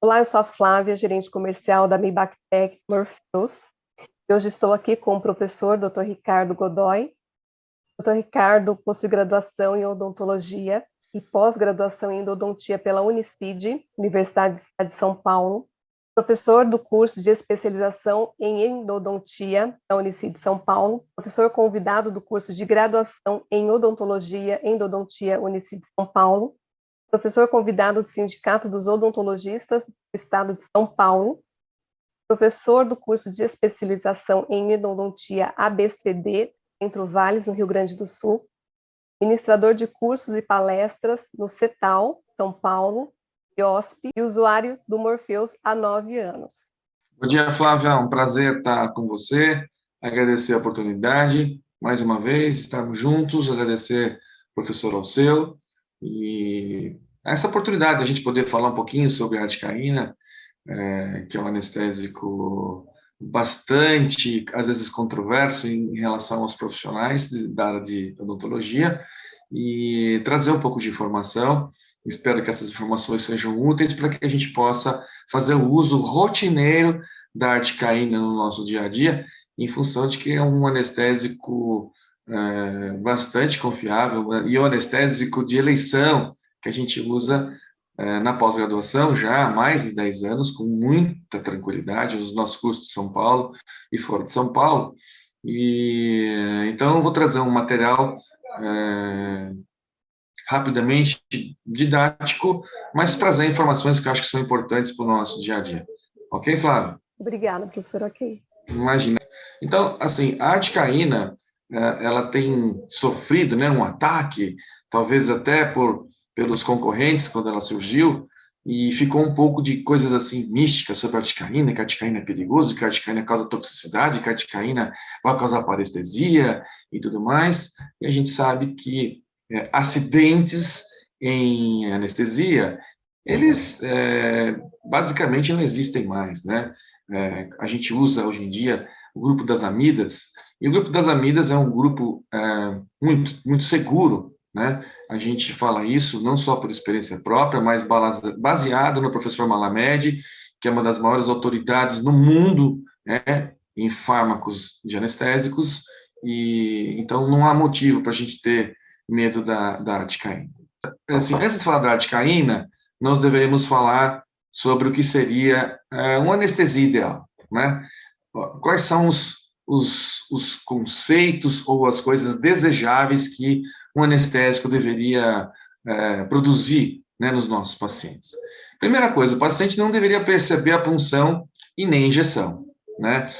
Olá, eu sou a Flávia, gerente comercial da Mibactec Morpheus. Hoje estou aqui com o professor Dr. Ricardo Godoy. Dr. Ricardo possui graduação em odontologia e pós-graduação em endodontia pela Unicid, Universidade de São Paulo. Professor do curso de especialização em endodontia da Unicid de São Paulo. Professor convidado do curso de graduação em odontologia, endodontia Unicid de São Paulo. Professor convidado do Sindicato dos Odontologistas do Estado de São Paulo, professor do curso de especialização em endodontia ABCD, Centro Vales, no Rio Grande do Sul, ministrador de cursos e palestras no CETAL, São Paulo, IOSP, e usuário do Morpheus há 9 anos. Bom dia, Flávia, é um prazer estar com você, agradecer a oportunidade, mais uma vez, estarmos juntos, agradecer ao professor Alceu, e essa oportunidade de a gente poder falar um pouquinho sobre a articaína, que é um anestésico bastante, às vezes, controverso em relação aos profissionais da área de odontologia, e trazer um pouco de informação. Espero que essas informações sejam úteis para que a gente possa fazer o uso rotineiro da articaína no nosso dia a dia, em função de que é um anestésico bastante confiável e um anestésico de eleição que a gente usa na pós-graduação já há mais de 10 anos, com muita tranquilidade, nos nossos cursos de São Paulo e fora de São Paulo. E então eu vou trazer um material rapidamente didático, mas trazer informações que eu acho que são importantes para o nosso dia a dia. Ok, Flávio? Obrigada, professor. Ok. Imagina. Então, assim, a articaína, ela tem sofrido, né, um ataque, talvez até pelos concorrentes quando ela surgiu, e ficou um pouco de coisas assim místicas sobre a articaína, que a articaína é perigoso, que a articaína causa toxicidade, que a articaína vai causar parestesia e tudo mais. E a gente sabe que acidentes em anestesia, eles basicamente não existem mais, né? A gente usa hoje em dia o grupo das amidas, e o grupo das amidas é um grupo muito seguro, né? A gente fala isso não só por experiência própria, mas baseado no professor Malamed, que é uma das maiores autoridades no mundo, né, em fármacos de anestésicos, e então não há motivo para a gente ter medo da articaína. Assim, antes de falar da articaína, nós deveríamos falar sobre o que seria uma anestesia ideal, né? Quais são os conceitos ou as coisas desejáveis que um anestésico deveria produzir, né, nos nossos pacientes? Primeira coisa, o paciente não deveria perceber a punção e nem injeção, né?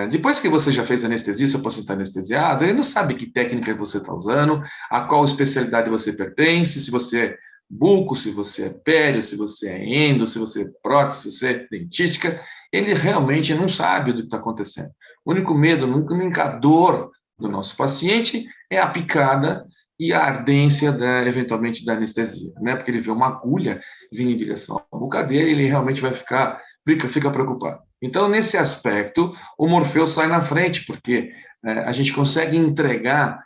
Depois que você já fez anestesia, seu paciente está anestesiado, ele não sabe que técnica você está usando, a qual especialidade você pertence, se você é buco, se você é pério, se você é endo, se você é prótese, se você é dentística, ele realmente não sabe do que está acontecendo. O único medo, o único indicador do nosso paciente é a picada e a ardência, eventualmente, da anestesia, né? Porque ele vê uma agulha vindo em direção à boca dele, ele realmente fica preocupado. Então, nesse aspecto, o Morpheus sai na frente, porque a gente consegue entregar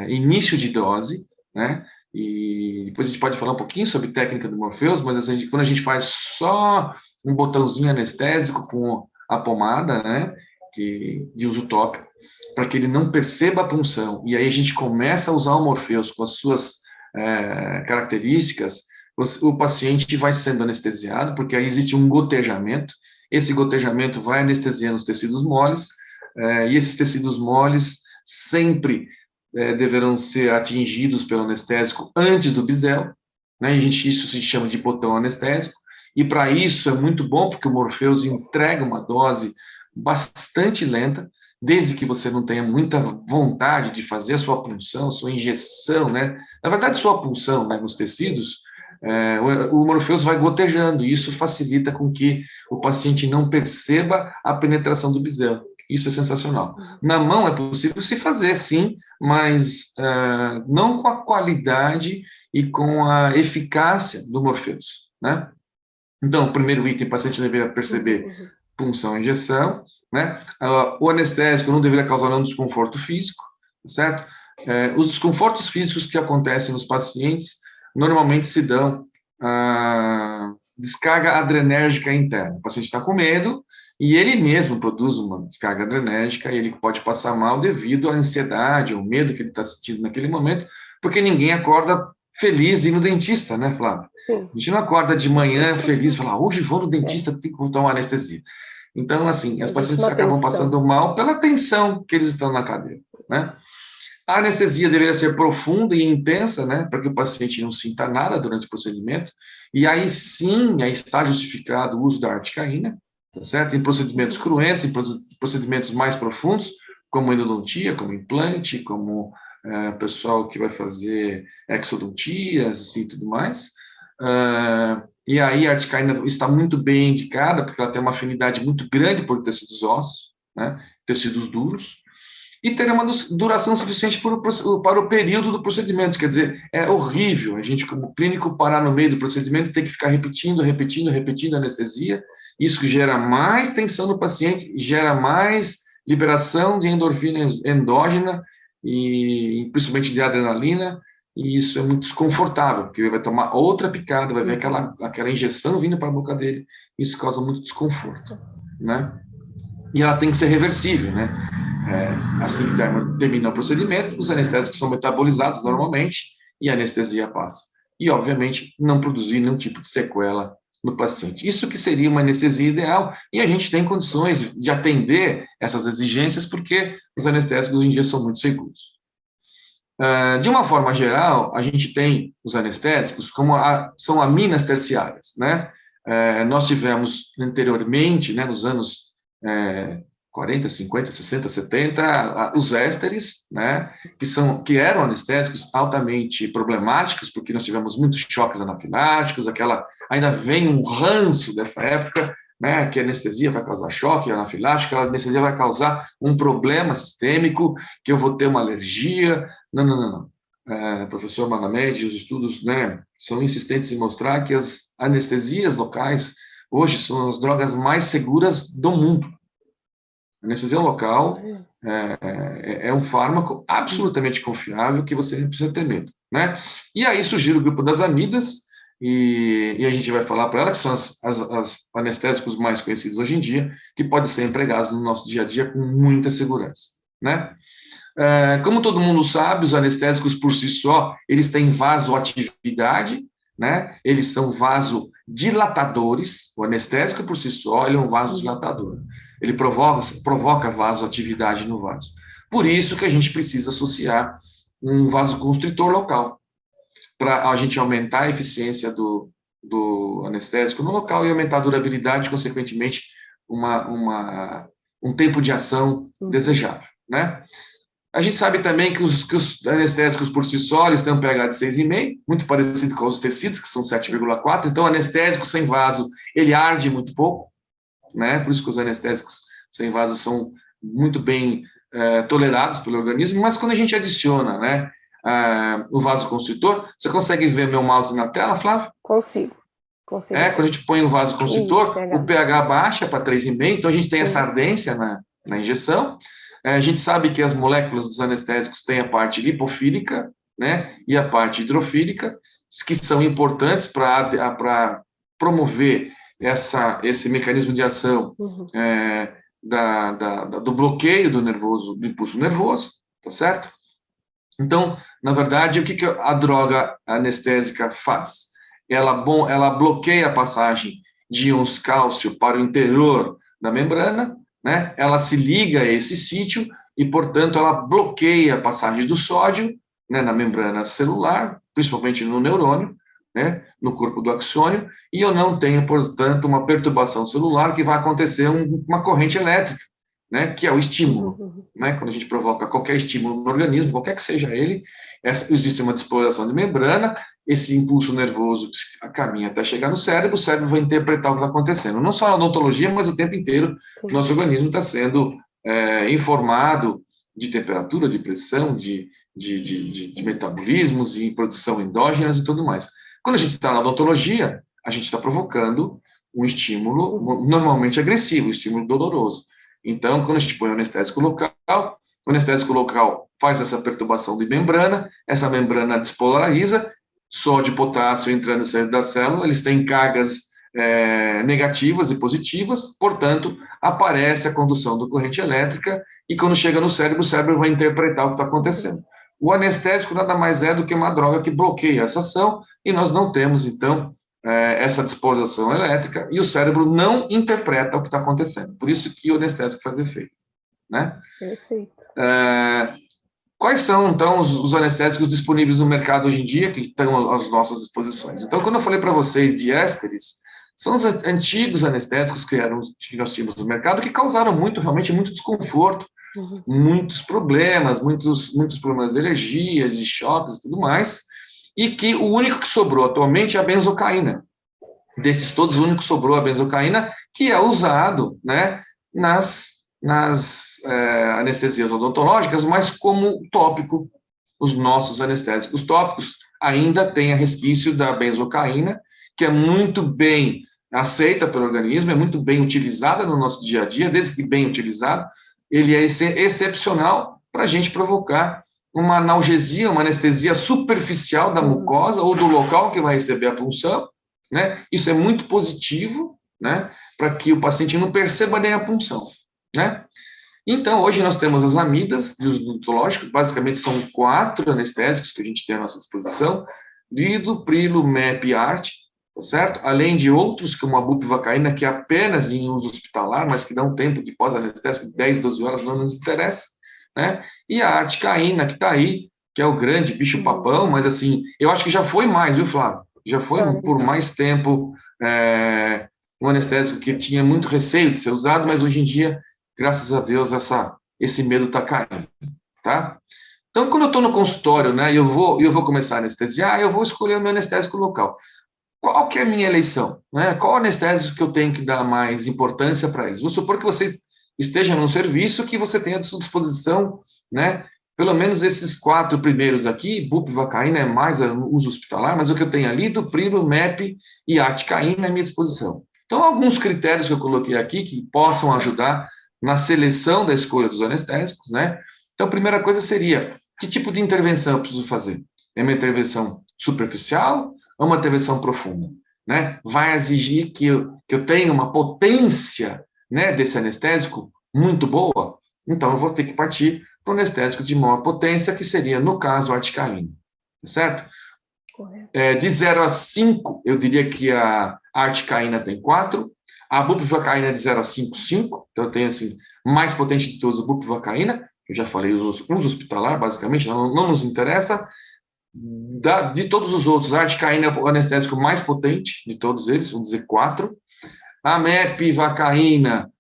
início de dose, né? E depois a gente pode falar um pouquinho sobre técnica do Morpheus, mas assim, quando a gente faz só um botãozinho anestésico com a pomada, né, de uso tópico, para que ele não perceba a punção, e aí a gente começa a usar o Morpheus com as suas características, o paciente vai sendo anestesiado, porque aí existe um gotejamento, esse gotejamento vai anestesiando os tecidos moles, e esses tecidos moles sempre deverão ser atingidos pelo anestésico antes do bisel, né? Isso se chama de botão anestésico, e para isso é muito bom, porque o Morpheus entrega uma dose bastante lenta, desde que você não tenha muita vontade de fazer a sua punção, sua injeção, né? Na verdade, sua punção, né, nos tecidos, o Morpheus vai gotejando, e isso facilita com que o paciente não perceba a penetração do bisel. Isso é sensacional. Na mão é possível se fazer, sim, mas não com a qualidade e com a eficácia do Morpheus, né? Então, o primeiro item, o paciente deveria perceber punção e injeção, né? O anestésico não deveria causar nenhum desconforto físico, certo? Os desconfortos físicos que acontecem nos pacientes normalmente se dão descarga adrenérgica interna. O paciente está com medo e ele mesmo produz uma descarga adrenérgica e ele pode passar mal devido à ansiedade, ao medo que ele está sentindo naquele momento, porque ninguém acorda feliz de ir no dentista, né, Flávio? Sim. A gente não acorda de manhã feliz e fala, hoje vou no dentista, tenho que tomar anestesia. Então, assim, os pacientes acabam passando mal pela tensão que eles estão na cadeira, né? A anestesia deveria ser profunda e intensa, né, para que o paciente não sinta nada durante o procedimento, e aí sim, aí está justificado o uso da articaína, tá certo? Em procedimentos cruentos, em procedimentos mais profundos, como endodontia, como implante, como pessoal que vai fazer exodontias e tudo mais. E aí a articaína está muito bem indicada, porque ela tem uma afinidade muito grande por tecidos ossos, né, tecidos duros, e ter uma duração suficiente para o período do procedimento. Quer dizer, é horrível a gente, como clínico, parar no meio do procedimento e ter que ficar repetindo a anestesia. Isso gera mais tensão no paciente, gera mais liberação de endorfina endógena, e principalmente de adrenalina, e isso é muito desconfortável, porque ele vai tomar outra picada, vai ver aquela injeção vindo para a boca dele, isso causa muito desconforto, né? E ela tem que ser reversível, né? Assim que termina o procedimento, os anestésicos são metabolizados normalmente e a anestesia passa. E, obviamente, não produzir nenhum tipo de sequela no paciente. Isso que seria uma anestesia ideal, e a gente tem condições de atender essas exigências, porque os anestésicos hoje em dia são muito seguros. De uma forma geral, a gente tem os anestésicos como são aminas terciárias, né? Nós tivemos anteriormente, né, nos anos 40, 50, 60, 70, os ésteres, né, que eram anestésicos altamente problemáticos, porque nós tivemos muitos choques anafiláticos, ainda vem um ranço dessa época, né, que a anestesia vai causar choque anafilático, a anestesia vai causar um problema sistêmico, que eu vou ter uma alergia. Não. Professor Manamed, os estudos, né, são insistentes em mostrar que as anestesias locais hoje são as drogas mais seguras do mundo. A anestesia local é um fármaco absolutamente confiável que você não precisa ter medo, né? E aí surgiu o grupo das amidas, e a gente vai falar para ela que são as anestésicos mais conhecidos hoje em dia, que podem ser empregados no nosso dia a dia com muita segurança, né? Como todo mundo sabe, os anestésicos por si só, eles têm vasoatividade, né? Eles são vasodilatadores. O anestésico por si só, ele é um vasodilatador. Ele provoca vasoatividade no vaso. Por isso que a gente precisa associar um vasoconstritor local, para a gente aumentar a eficiência do anestésico no local e aumentar a durabilidade, consequentemente, um tempo de ação desejável, né? A gente sabe também que os anestésicos por si só, eles têm um pH de 6,5, muito parecido com os tecidos, que são 7,4. Então, o anestésico sem vaso, ele arde muito pouco, né? Por isso que os anestésicos sem vaso são muito bem tolerados pelo organismo. Mas quando a gente adiciona, né, o vasoconstritor, você consegue ver meu mouse na tela, Flávio? Consigo. Quando a gente põe o vasoconstritor, Isso, o pH baixa para 3,5, então a gente tem essa ardência na injeção. A gente sabe que as moléculas dos anestésios têm a parte lipofílica, né, e a parte hidrofílica, que são importantes para promover esse mecanismo de ação do bloqueio do impulso nervoso, tá certo? Então, na verdade, o que a droga anestésica faz? Ela bloqueia a passagem de íons cálcio para o interior da membrana, né? Ela se liga a esse sítio e, portanto, ela bloqueia a passagem do sódio, né, na membrana celular, principalmente no neurônio, né, no corpo do axônio, e eu não tenho, portanto, uma perturbação celular que vai acontecer uma corrente elétrica, né, que é o estímulo. Né? Quando a gente provoca qualquer estímulo no organismo, qualquer que seja ele, existe uma despolarização de membrana, esse impulso nervoso caminha até chegar no cérebro, o cérebro vai interpretar o que está acontecendo. Não só na odontologia, mas o tempo inteiro o nosso organismo está sendo informado de temperatura, de pressão, de metabolismos, de produção endógenas e tudo mais. Quando a gente está na odontologia, a gente está provocando um estímulo normalmente agressivo, um estímulo doloroso. Então, quando a gente põe o anestésico local faz essa perturbação de membrana, essa membrana despolariza, sódio e potássio entrando e saindo da célula, eles têm cargas negativas e positivas, portanto, aparece a condução da corrente elétrica e quando chega no cérebro, o cérebro vai interpretar o que está acontecendo. O anestésico nada mais é do que uma droga que bloqueia essa ação e nós não temos, então, essa disposição elétrica e o cérebro não interpreta o que está acontecendo. Por isso que o anestésico faz efeito, né? Perfeito. Quais são, então, os anestésicos disponíveis no mercado hoje em dia, que estão às nossas disposições? Então, quando eu falei para vocês de ésteres, são os antigos anestésicos que nós tínhamos no mercado, que causaram realmente muito desconforto, muitos problemas de alergia, de choques e tudo mais, e que o único que sobrou atualmente é a benzocaína. Desses todos, o único que sobrou é a benzocaína, que é usado, né, nas anestesias odontológicas, mas como tópico, os nossos anestésicos tópicos ainda têm a resquício da benzocaína, que é muito bem aceita pelo organismo, é muito bem utilizada no nosso dia a dia, desde que bem utilizado, ele é excepcional para a gente provocar uma analgesia, uma anestesia superficial da mucosa ou do local que vai receber a punção, né? Isso é muito positivo, né? Para que o paciente não perceba nem a punção, né? Então, hoje nós temos as amidas de uso odontológico, basicamente são 4 anestésicos que a gente tem à nossa disposição, Lido, Prilo, MEP e ART, tá certo? Além de outros, como a bupivacaína, que é apenas em uso hospitalar, mas que dá um tempo de pós-anestésico de 10, 12 horas, não nos interessa, né? E a articaína, que está aí, que é o grande bicho-papão, mas assim, eu acho que já foi mais, viu, Flávio? Já foi por mais tempo um anestésico que tinha muito receio de ser usado, mas hoje em dia, graças a Deus, esse medo está caindo, tá? Então, quando eu estou no consultório, né, e eu vou começar a anestesiar, eu vou escolher o meu anestésico local. Qual que é a minha eleição? Né? Qual anestésico que eu tenho que dar mais importância para eles? Vamos supor que você esteja num serviço que você tenha à sua disposição, né, pelo menos esses 4 primeiros aqui, bupivacaína é mais uso hospitalar, mas o que eu tenho ali, do Prilo, MEP e articaína à minha disposição. Então, alguns critérios que eu coloquei aqui que possam ajudar na seleção da escolha dos anestésicos, né? Então, a primeira coisa seria, que tipo de intervenção eu preciso fazer? É uma intervenção superficial ou uma intervenção profunda? Né? Vai exigir que eu tenha uma potência, né, desse anestésico muito boa? Então, eu vou ter que partir para o anestésico de maior potência, que seria, no caso, a articaína. Certo? De 0 a 5, eu diria que a articaína tem 4, a bupivacaína de 0 a 5, 5. Então, eu tenho, assim, mais potente de todos a bupivacaína. Eu já falei, uso hospitalar, basicamente, não nos interessa. De todos os outros, a articaína é o anestésico mais potente de todos eles, vamos dizer 4. A mepivacaína,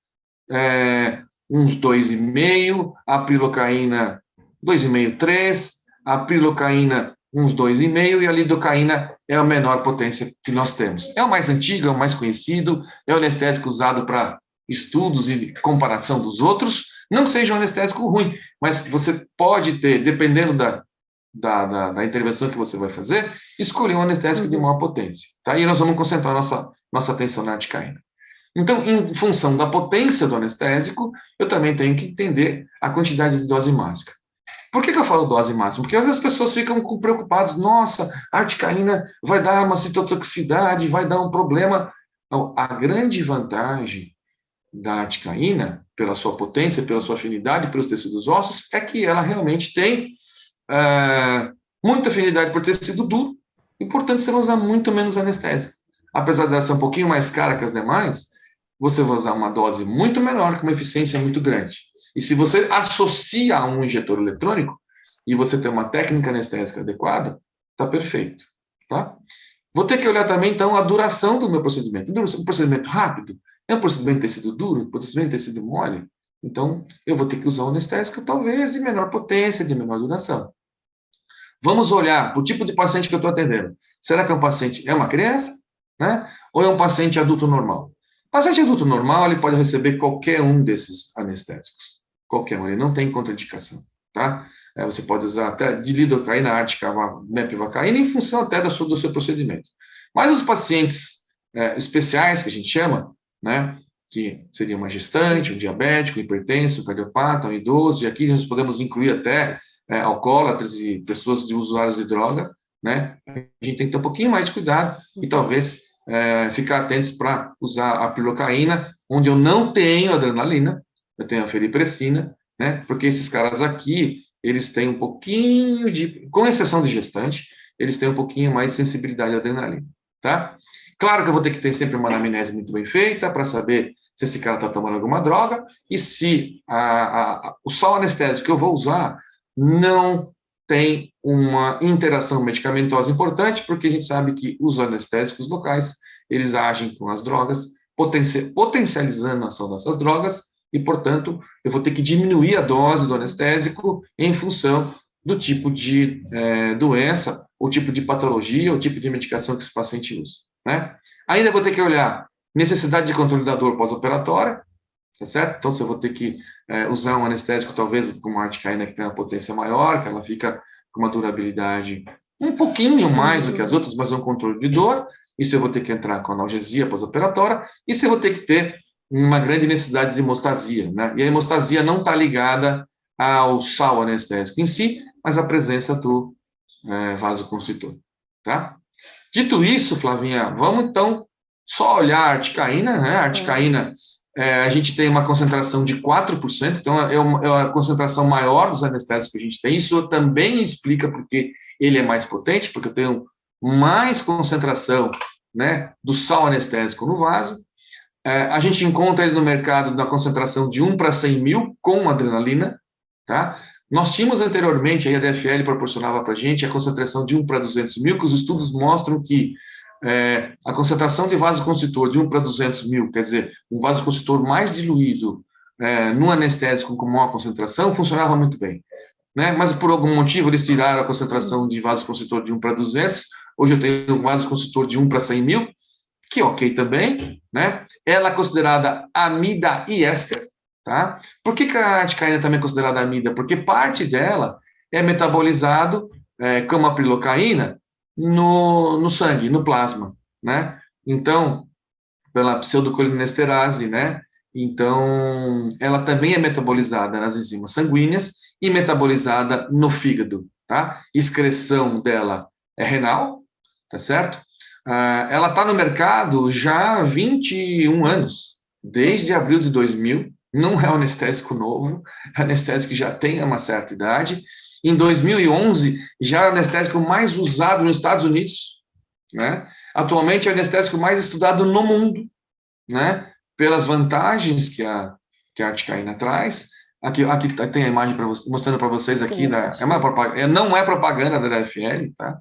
uns 2,5. A prilocaína, 2,5, 3. A prilocaína, uns 2,5. E a lidocaína é a menor potência que nós temos. É o mais antigo, é o mais conhecido, é o anestésico usado para estudos e comparação dos outros. Não seja um anestésico ruim, mas você pode ter, dependendo da intervenção que você vai fazer, escolher um anestésico de maior potência. Tá? E nós vamos concentrar nossa atenção na articaína. Então, em função da potência do anestésico, eu também tenho que entender a quantidade de dose máxima. Por que eu falo dose máxima? Porque às vezes as pessoas ficam preocupadas, nossa, a articaína vai dar uma citotoxicidade, vai dar um problema. Então, a grande vantagem da articaína, pela sua potência, pela sua afinidade pelos tecidos ósseos, é que ela realmente tem muita afinidade por tecido duro, e, portanto, você vai usar muito menos anestésico. Apesar dela ser um pouquinho mais cara que as demais, você vai usar uma dose muito menor, com uma eficiência muito grande. E se você associa a um injetor eletrônico, e você tem uma técnica anestésica adequada, está perfeito. Tá? Vou ter que olhar também, então, a duração do meu procedimento. Um procedimento rápido? É um procedimento de tecido duro? Um procedimento de tecido mole? Então, eu vou ter que usar um anestésico, talvez, de menor potência, de menor duração. Vamos olhar para o tipo de paciente que eu estou atendendo. Será que é um paciente, é uma criança? Né? Ou é um paciente adulto normal? O paciente adulto normal, ele pode receber qualquer um desses anestésicos. Qualquer um, ele não tem contraindicação. Tá? Você pode usar até de lidocaína, articaína, mepivacaína, em função até do seu procedimento. Mas os pacientes especiais, que a gente chama, né, que seria uma gestante, um diabético, um hipertenso, um cardiopata, um idoso, e aqui nós podemos incluir até alcoólatras e pessoas de usuários de droga, né, a gente tem que ter um pouquinho mais de cuidado e talvez ficar atentos para usar a pilocaína, onde eu não tenho adrenalina, eu tenho a feripressina, né? Porque esses caras aqui, eles têm um pouquinho de, com exceção de gestante, eles têm um pouquinho mais de sensibilidade à adrenalina, tá? Claro que eu vou ter que ter sempre uma anamnese muito bem feita para saber se esse cara está tomando alguma droga e se o só anestésico que eu vou usar não tem uma interação medicamentosa importante, porque a gente sabe que os anestésicos locais, eles agem com as drogas, potencializando a ação dessas drogas, e, portanto, eu vou ter que diminuir a dose do anestésico em função do tipo de doença, ou tipo de patologia, ou tipo de medicação que esse paciente usa, né? Ainda vou ter que olhar necessidade de controle da dor pós-operatória, tá certo? Então, se eu vou ter que usar um anestésico, talvez com uma articaína que tem uma potência maior, que ela fica com uma durabilidade um pouquinho mais do que as outras, mas é um controle de dor, e se eu vou ter que entrar com analgesia pós-operatória, e se eu vou ter que ter uma grande necessidade de hemostasia, né? E a hemostasia não está ligada ao sal anestésico em si, mas à presença do vasoconstritor, tá? Dito isso, Flavinha, vamos então só olhar a articaína, né? A articaína, a gente tem uma concentração de 4%, então é a concentração maior dos anestésicos que a gente tem. Isso também explica porque ele é mais potente, porque eu tenho mais concentração, né, do sal anestésico no vaso. A gente encontra ele no mercado na concentração de 1 para 100 mil com adrenalina, tá? Nós tínhamos anteriormente, aí a DFL proporcionava para a gente a concentração de 1 para 200 mil, que os estudos mostram que a concentração de vasoconstritor de 1 para 200 mil, quer dizer, um vasoconstritor mais diluído no anestésico com maior concentração, funcionava muito bem, né? Mas por algum motivo eles tiraram a concentração de vasoconstritor de 1 para 200, hoje eu tenho um vasoconstritor de 1 para 100 mil, que ok também, né? Ela é considerada amida e éster, tá? Por que a articaína também é considerada amida? Porque parte dela é metabolizado como a prilocaína no sangue, no plasma, né? Então, pela pseudocolinesterase, né? Então, ela também é metabolizada nas enzimas sanguíneas e metabolizada no fígado, tá? Excreção dela é renal, tá certo? Ela está no mercado já há 21 anos, desde abril de 2000, não é um anestésico novo, é um anestésico que já tem uma certa idade. Em 2011, já é o anestésico mais usado nos Estados Unidos, né? Atualmente é o anestésico mais estudado no mundo, né? Pelas vantagens que a articaína traz. Aqui tem a imagem mostrando para vocês aqui, não é propaganda da DFL, tá?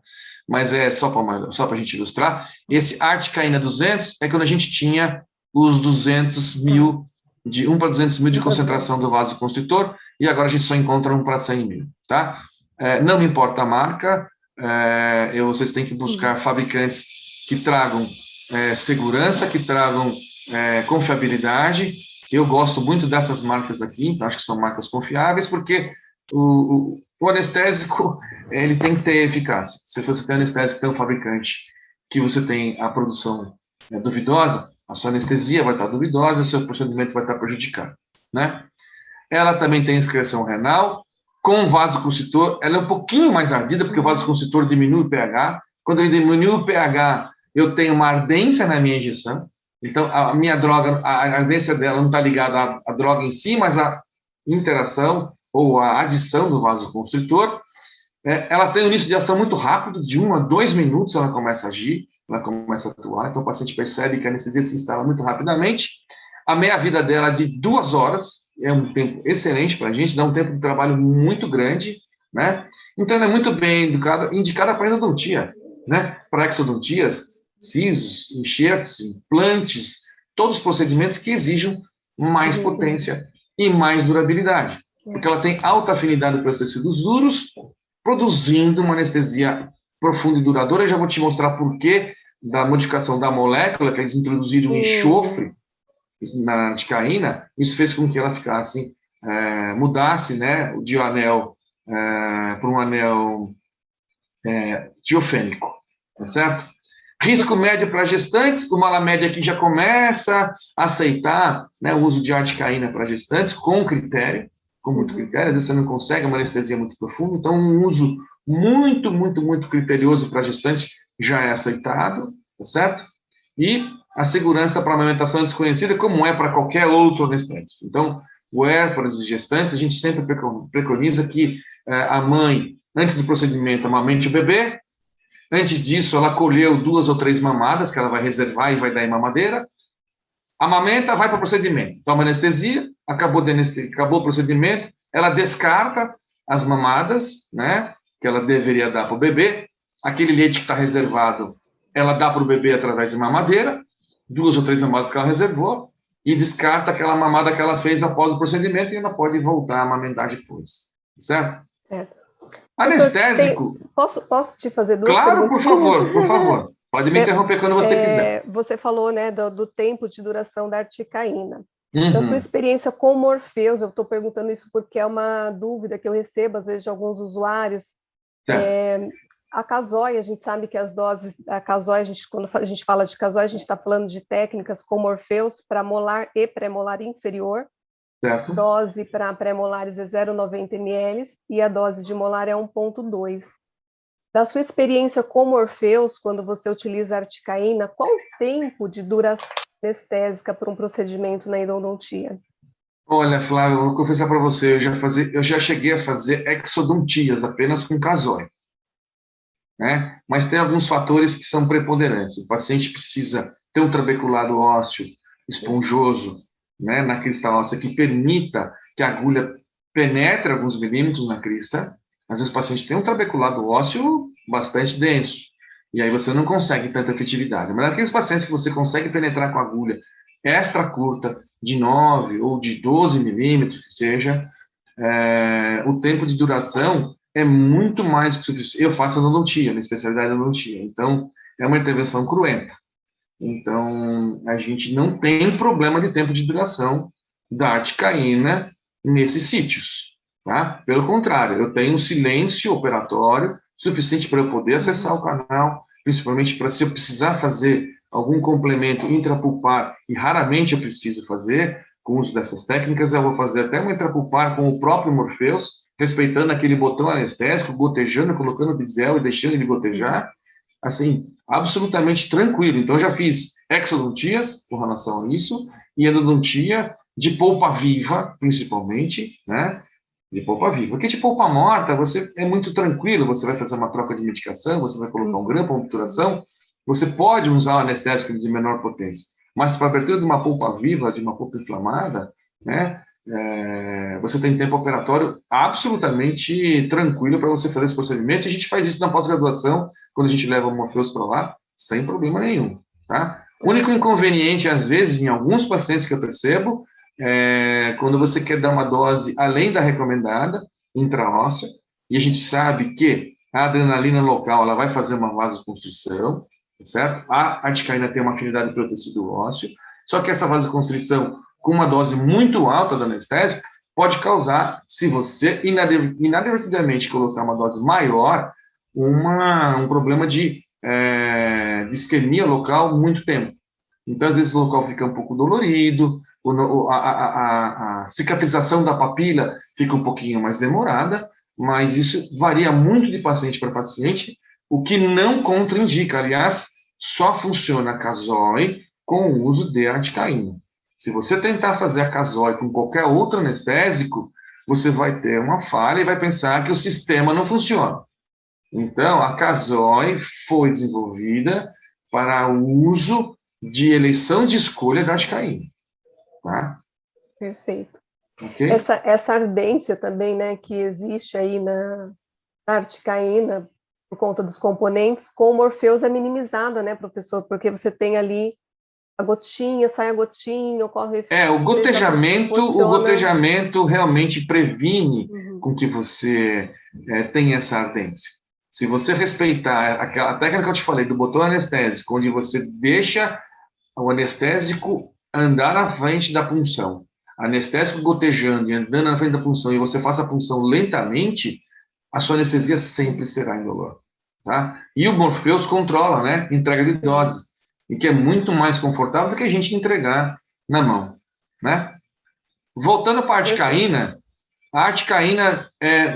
Mas é só para a gente ilustrar. Esse articaína 200 é quando a gente tinha os 200 mil, de 1 para 200 mil de concentração do vasoconstritor, e agora a gente só encontra 1 para 100 mil, tá? Não me importa a marca, vocês têm que buscar fabricantes que tragam segurança, que tragam confiabilidade. Eu gosto muito dessas marcas aqui, então acho que são marcas confiáveis, porque o anestésico, ele tem que ter eficácia. Se você tem anestésico, tem um fabricante que você tem a produção duvidosa, a sua anestesia vai estar duvidosa, o seu procedimento vai estar prejudicado, né? Ela também tem excreção renal, com vasoconstritor, ela é um pouquinho mais ardida, porque o vasoconstritor diminui o pH. Quando ele diminui o pH, eu tenho uma ardência na minha injeção. Então, a minha droga, a ardência dela não está ligada à droga em si, mas à interação ou à adição do vasoconstritor. Ela tem um início de ação muito rápido, de 1 a 2 minutos ela começa a agir, ela começa a atuar, então o paciente percebe que a anestesia se instala muito rapidamente. A meia-vida dela é de 2 horas, é um tempo excelente para a gente, dá um tempo de trabalho muito grande, né? Então, ela é muito bem indicada para endodontia, né? Para exodontias, sisos, enxertos, implantes, todos os procedimentos que exijam mais potência e mais durabilidade. Porque ela tem alta afinidade para os tecidos duros, produzindo uma anestesia profunda e duradoura. Eu já vou te mostrar por que da modificação da molécula, que eles introduziram enxofre na articaína, isso fez com que ela ficasse, mudasse, né, o dioanel para um anel diofênico, tá certo? Risco médio para gestantes, o Malamed aqui já começa a aceitar, né, o uso de articaína para gestantes com critério, com muito critério, às vezes você não consegue uma anestesia muito profunda, então um uso muito, muito, muito criterioso para gestantes já é aceitado, tá certo? E a segurança para a amamentação é desconhecida, como é para qualquer outro anestésico. Então, o ER para os gestantes, a gente sempre preconiza que a mãe, antes do procedimento, amamente o bebê. Antes disso, ela colheu 2 ou 3 mamadas, que ela vai reservar e vai dar em mamadeira. Amamenta, vai para o procedimento. Toma anestesia, acabou o procedimento, ela descarta as mamadas, né, que ela deveria dar para o bebê. Aquele leite que está reservado, ela dá para o bebê através de mamadeira, 2 ou 3 mamadas que ela reservou, e descarta aquela mamada que ela fez após o procedimento e ela pode voltar a amamentar depois. Certo? Certo. Anestésico. Posso te fazer 2 Claro, perguntinhas? por favor. Pode me interromper quando você quiser. Você falou, né, do tempo de duração da articaína. Da sua Uhum. experiência com Morpheus, eu estou perguntando isso porque é uma dúvida que eu recebo, às vezes, de alguns usuários. A casói, a gente sabe que as doses da casói, quando a gente fala de casói, a gente está falando de técnicas com Morpheus para molar e pré-molar inferior. Certo. Dose para pré-molares é 0,90 ml e a dose de molar é 1,2. Da sua experiência com Morpheus, quando você utiliza a articaína, qual o tempo de duração anestésica para um procedimento na endodontia? Olha, Flávio, eu vou confessar para você, eu já cheguei a fazer exodontias apenas com casói, né? Mas tem alguns fatores que são preponderantes. O paciente precisa ter um trabeculado ósseo esponjoso, né, na crista óssea, que permita que a agulha penetre alguns milímetros na crista. Às vezes o paciente tem um trabeculado ósseo bastante denso, e aí você não consegue tanta efetividade. Mas aqueles pacientes que você consegue penetrar com a agulha extra curta, de 9 ou de 12 milímetros, que seja, o tempo de duração é muito mais que suficiente. Eu faço endodontia, minha especialidade é endodontia, então é uma intervenção cruenta. Então, a gente não tem problema de tempo de duração da articaína nesses sítios, tá? Pelo contrário, eu tenho um silêncio operatório suficiente para eu poder acessar o canal, principalmente para se eu precisar fazer algum complemento intrapulpar, e raramente eu preciso fazer, com o uso dessas técnicas, eu vou fazer até uma intrapulpar com o próprio Morpheus, respeitando aquele botão anestésico, gotejando, colocando o bisel e deixando ele gotejar, assim, absolutamente tranquilo. Então, eu já fiz exodontias com relação a isso, e endodontia de polpa viva, principalmente, né? De polpa viva. Porque de polpa morta, você é muito tranquilo, você vai fazer uma troca de medicação, você vai colocar um grampo, uma obturação, você pode usar o anestésico de menor potência, mas para a abertura de uma polpa viva, de uma polpa inflamada, né? Você tem tempo operatório absolutamente tranquilo para você fazer esse procedimento, e a gente faz isso na pós-graduação, quando a gente leva o Morpheus para lá, sem problema nenhum, tá? O único inconveniente, às vezes, em alguns pacientes que eu percebo, quando você quer dar uma dose além da recomendada, intraóssea, e a gente sabe que a adrenalina local ela vai fazer uma vasoconstrição, certo? A articaína tem uma afinidade pelo tecido ósseo, só que essa vasoconstrição, com uma dose muito alta do anestésico, pode causar, se você inadvertidamente colocar uma dose maior, um problema de isquemia local muito tempo. Então, às vezes, o local fica um pouco dolorido, a cicatrização da papila fica um pouquinho mais demorada, mas isso varia muito de paciente para paciente, o que não contraindica. Aliás, só funciona a casói com o uso de articaína. Se você tentar fazer a casói com qualquer outro anestésico, você vai ter uma falha e vai pensar que o sistema não funciona. Então, a casói foi desenvolvida para o uso de eleição de escolha da articaína. Tá? Perfeito. Okay? Essa ardência também, né, que existe aí na articaína, por conta dos componentes, com o Morpheus é minimizada, né, professor? Porque você tem ali a gotinha, sai a gotinha, ocorre... o gotejamento realmente previne com que você tenha essa ardência. Se você respeitar aquela técnica que eu te falei, do botão anestésico, onde você deixa o anestésico andar na frente da punção, anestésico gotejando e andando na frente da punção, e você faça a punção lentamente, a sua anestesia sempre será indolor. Tá? E o Morpheus controla, né? Entrega de dose, e que é muito mais confortável do que a gente entregar na mão, né? Voltando para a articaína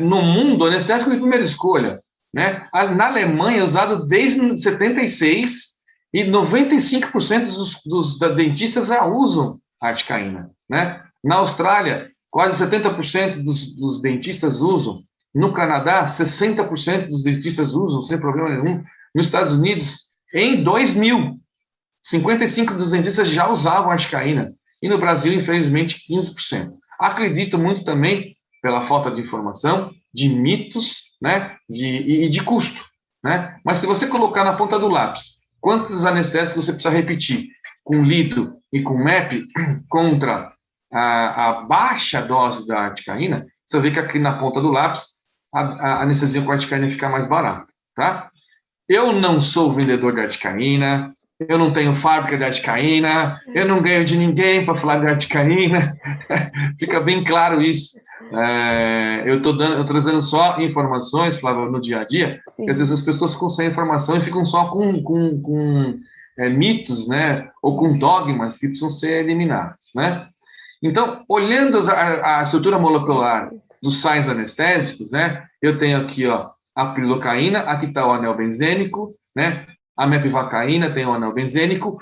no mundo, anestésico de primeira escolha, né? Na Alemanha é usado desde 76, E 95% dos dentistas já usam a articaína, né? Na Austrália, quase 70% dos dentistas usam. No Canadá, 60% dos dentistas usam, sem problema nenhum. Nos Estados Unidos, em 2000, 55% dos dentistas já usavam articaína. E no Brasil, infelizmente, 15%. Acredito muito também pela falta de informação, de mitos, né, e de custo, né? Mas se você colocar na ponta do lápis quantos anestésicos você precisa repetir com litro e com MEP contra a baixa dose da articaína, você vê que aqui na ponta do lápis a anestesia com articaína fica mais barata, tá? Eu não sou vendedor de articaína, eu não tenho fábrica de articaína, eu não ganho de ninguém para falar de articaína, fica bem claro isso. Eu estou trazendo só informações, Flávia, no dia a dia, que às vezes as pessoas ficam sem informação e ficam só com mitos, né, ou com dogmas que precisam ser eliminados, né? Então, olhando a estrutura molecular dos sais anestésicos, né, eu tenho aqui, ó, a prilocaína, aqui está o anel benzênico, né, a mepivacaína tem o anel benzênico.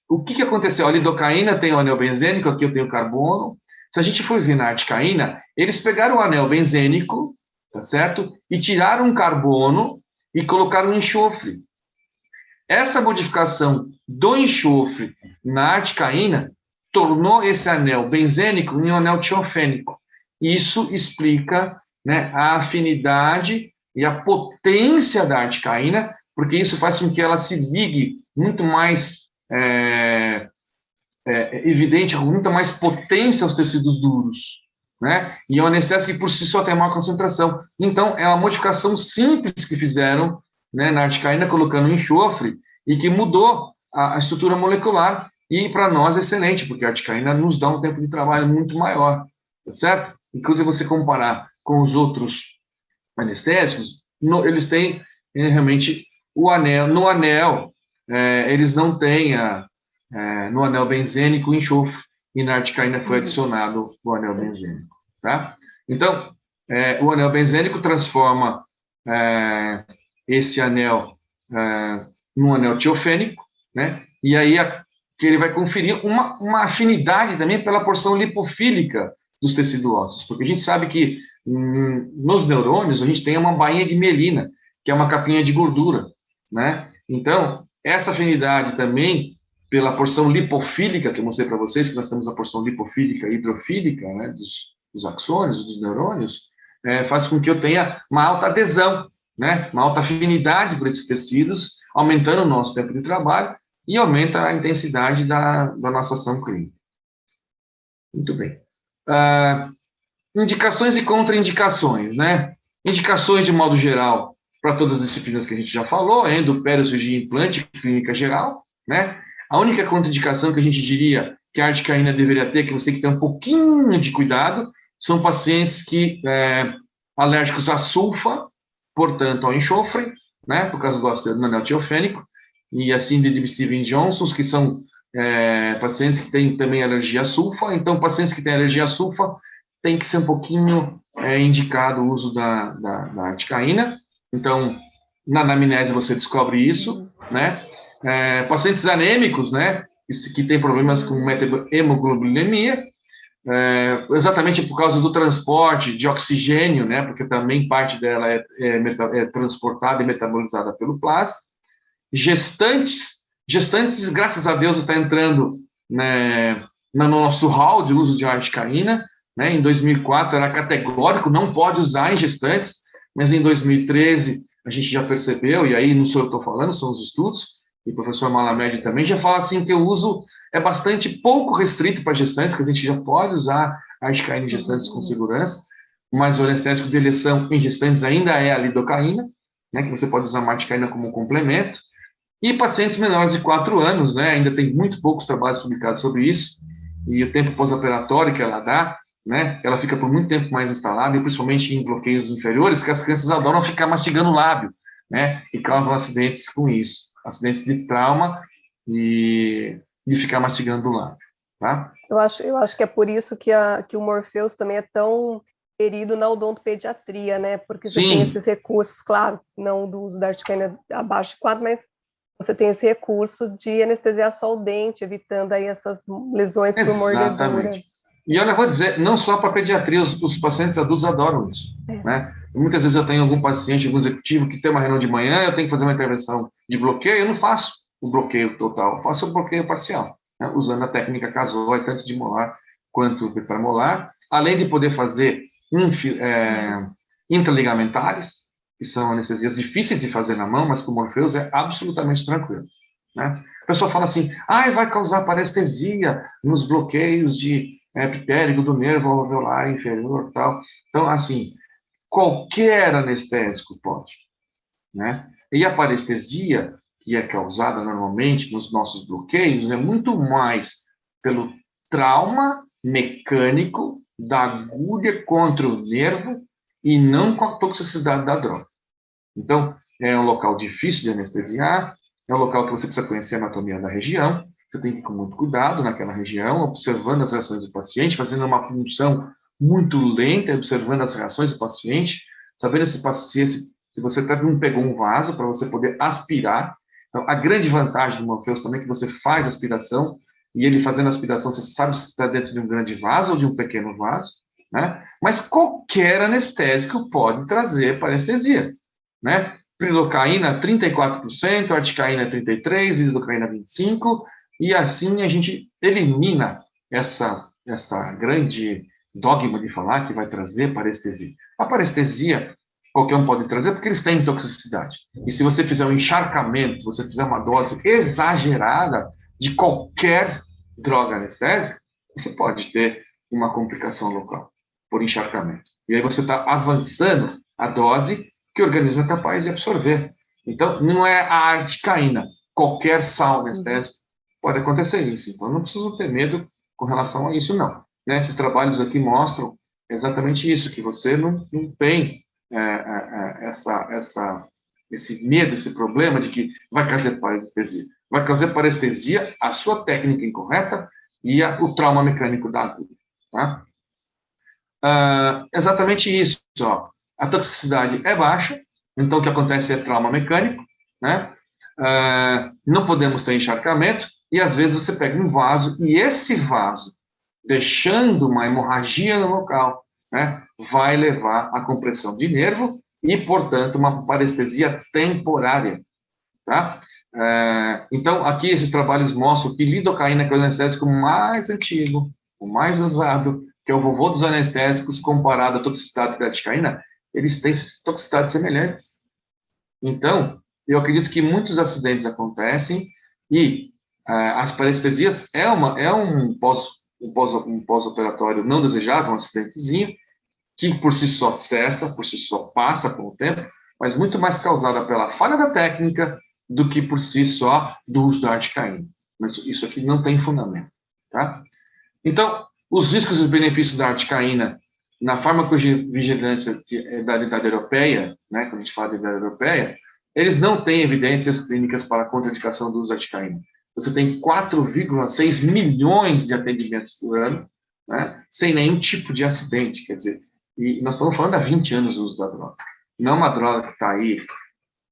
O que aconteceu? A lidocaína tem o anel benzênico, aqui eu tenho carbono. Se a gente for ver na articaína, eles pegaram o anel benzênico, tá certo? E tiraram um carbono e colocaram um enxofre. Essa modificação do enxofre na articaína tornou esse anel benzênico em um anel tiofênico. Isso explica, né, a afinidade e a potência da articaína, porque isso faz com que ela se ligue muito mais evidente, com muita mais potência aos tecidos duros, né? E é um anestésico que por si só tem maior concentração. Então, é uma modificação simples que fizeram, né, na articaína, colocando enxofre, e que mudou a estrutura molecular. E para nós é excelente, porque a articaína nos dá um tempo de trabalho muito maior, tá certo? Inclusive, você comparar com os outros anestésicos, eles têm realmente o anel. No anel, eles não têm no anel benzênico o enxofre, e na articaína foi adicionado o anel benzênico, tá? Então, o anel benzênico transforma esse anel num anel tiofênico, né? E aí que ele vai conferir uma afinidade também pela porção lipofílica dos tecidos ósseos, porque a gente sabe que nos neurônios a gente tem uma bainha de mielina, que é uma capinha de gordura, né? Então, essa afinidade também pela porção lipofílica, que eu mostrei para vocês, que nós temos a porção lipofílica e hidrofílica, né, dos axônios, dos neurônios, faz com que eu tenha uma alta adesão, né, uma alta afinidade por esses tecidos, aumentando o nosso tempo de trabalho e aumenta a intensidade da nossa ação clínica. Muito bem. Indicações e contraindicações, né? Indicações, de modo geral, para todas as disciplinas que a gente já falou, endo, pério, cirurgia, implante, clínica geral, né? A única contraindicação que a gente diria que a articaína deveria ter, que você tem que ter um pouquinho de cuidado, são pacientes que alérgicos a sulfa, portanto, ao enxofre, né? Por causa do anel tiofênico, e a síndrome de Stevens-Johnson, que são pacientes que têm também alergia a sulfa. Então, pacientes que têm alergia a sulfa tem que ser um pouquinho indicado o uso da articaína. Então, na anamnese você descobre isso, né? Pacientes anêmicos, né? Que têm problemas com hemoglobinemia, exatamente por causa do transporte de oxigênio, né? Porque também parte dela é transportada e metabolizada pelo plasma. Gestantes, graças a Deus, está entrando, né, no nosso hall de uso de articaína, né? Em 2004 era categórico, não pode usar em gestantes, mas em 2013 a gente já percebeu, e aí não sou eu que estou falando, são os estudos, e o professor Malamed também já fala assim que o uso é bastante pouco restrito para gestantes, que a gente já pode usar a articaína em gestantes com segurança, mas o anestésico de eleição em gestantes ainda é a lidocaína, né, que você pode usar a articaína como um complemento. E pacientes menores de 4 anos, né, ainda tem muito poucos trabalhos publicados sobre isso, e o tempo pós-operatório que ela dá, né, ela fica por muito tempo mais instalada, principalmente em bloqueios inferiores, que as crianças adoram ficar mastigando o lábio, né, e causam acidentes com isso, acidentes de trauma e ficar mastigando o lábio, tá? Eu acho que é por isso que o Morpheus também é tão querido na odontopediatria, né, porque você tem Sim. esses recursos, claro, não do uso da articaína abaixo de 4, mas você tem esse recurso de anestesiar só o dente, evitando aí essas lesões por mordedura. Exatamente. E olha, eu vou dizer, não só para pediatria, os pacientes adultos adoram isso, né? Muitas vezes eu tenho algum paciente, algum executivo que tem uma reunião de manhã, eu tenho que fazer uma intervenção de bloqueio, eu não faço o bloqueio total, eu faço o bloqueio parcial, né? Usando a técnica Casoy, tanto de molar quanto premolar, além de poder fazer intraligamentares, que são anestesias difíceis de fazer na mão, mas com o Morpheus é absolutamente tranquilo, né? A pessoa fala assim, vai causar parestesia nos bloqueios de epitérico do nervo alveolar inferior e tal. Então, assim, qualquer anestésico pode, né? E a parestesia, que é causada normalmente nos nossos bloqueios, é muito mais pelo trauma mecânico da agulha contra o nervo e não com a toxicidade da droga. Então, é um local difícil de anestesiar, é um local que você precisa conhecer a anatomia da região, você tem que ir com muito cuidado naquela região, observando as reações do paciente, fazendo uma punção muito lenta, observando as reações do paciente, sabendo se você não pegou um vaso para você poder aspirar. Então, a grande vantagem do Morpheus também é que você faz aspiração, e ele fazendo aspiração, você sabe se está dentro de um grande vaso ou de um pequeno vaso, né? Mas qualquer anestésico pode trazer parestesia, né? Lidocaína 34%, articaína 33%, lidocaína 25%, e assim a gente elimina essa grande dogma de falar que vai trazer parestesia. A parestesia, qualquer um pode trazer, porque eles têm toxicidade. E se você fizer um encharcamento, você fizer uma dose exagerada de qualquer droga anestésica, você pode ter uma complicação local por encharcamento. E aí você está avançando a dose que o organismo é capaz de absorver. Então, não é a articaína. Qualquer sal anestésico pode acontecer isso. Então, não preciso ter medo com relação a isso, não. Né? Esses trabalhos aqui mostram exatamente isso, que você não tem esse medo, esse problema de que vai causar parestesia. Vai causar parestesia a sua técnica incorreta e o trauma mecânico da agulha. Tá? Exatamente isso. Ó. A toxicidade é baixa, então o que acontece é trauma mecânico, né? Não podemos ter encharcamento, e às vezes você pega um vaso, e esse vaso, deixando uma hemorragia no local, né, vai levar a compressão de nervo e, portanto, uma parestesia temporária. Tá? Então, aqui esses trabalhos mostram que lidocaína, que é o anestésico mais antigo, o mais usado, que é o vovô dos anestésicos, comparado à toxicidade da articaína, eles têm toxicidades semelhantes. Então, eu acredito que muitos acidentes acontecem e as parestesias é um pós-operatório não desejado, um acidentezinho, que por si só cessa, por si só passa com o tempo, mas muito mais causada pela falha da técnica do que por si só do uso da articaína. Mas isso aqui não tem fundamento, tá? Então, os riscos e os benefícios da articaína na farmacovigilância da unidade europeia, né, quando a gente fala de unidade europeia, eles não têm evidências clínicas para a contraindicação do uso da articaína. Você tem 4,6 milhões de atendimentos por ano, né, sem nenhum tipo de acidente, quer dizer, e nós estamos falando há 20 anos do uso da droga. Não é uma droga que está aí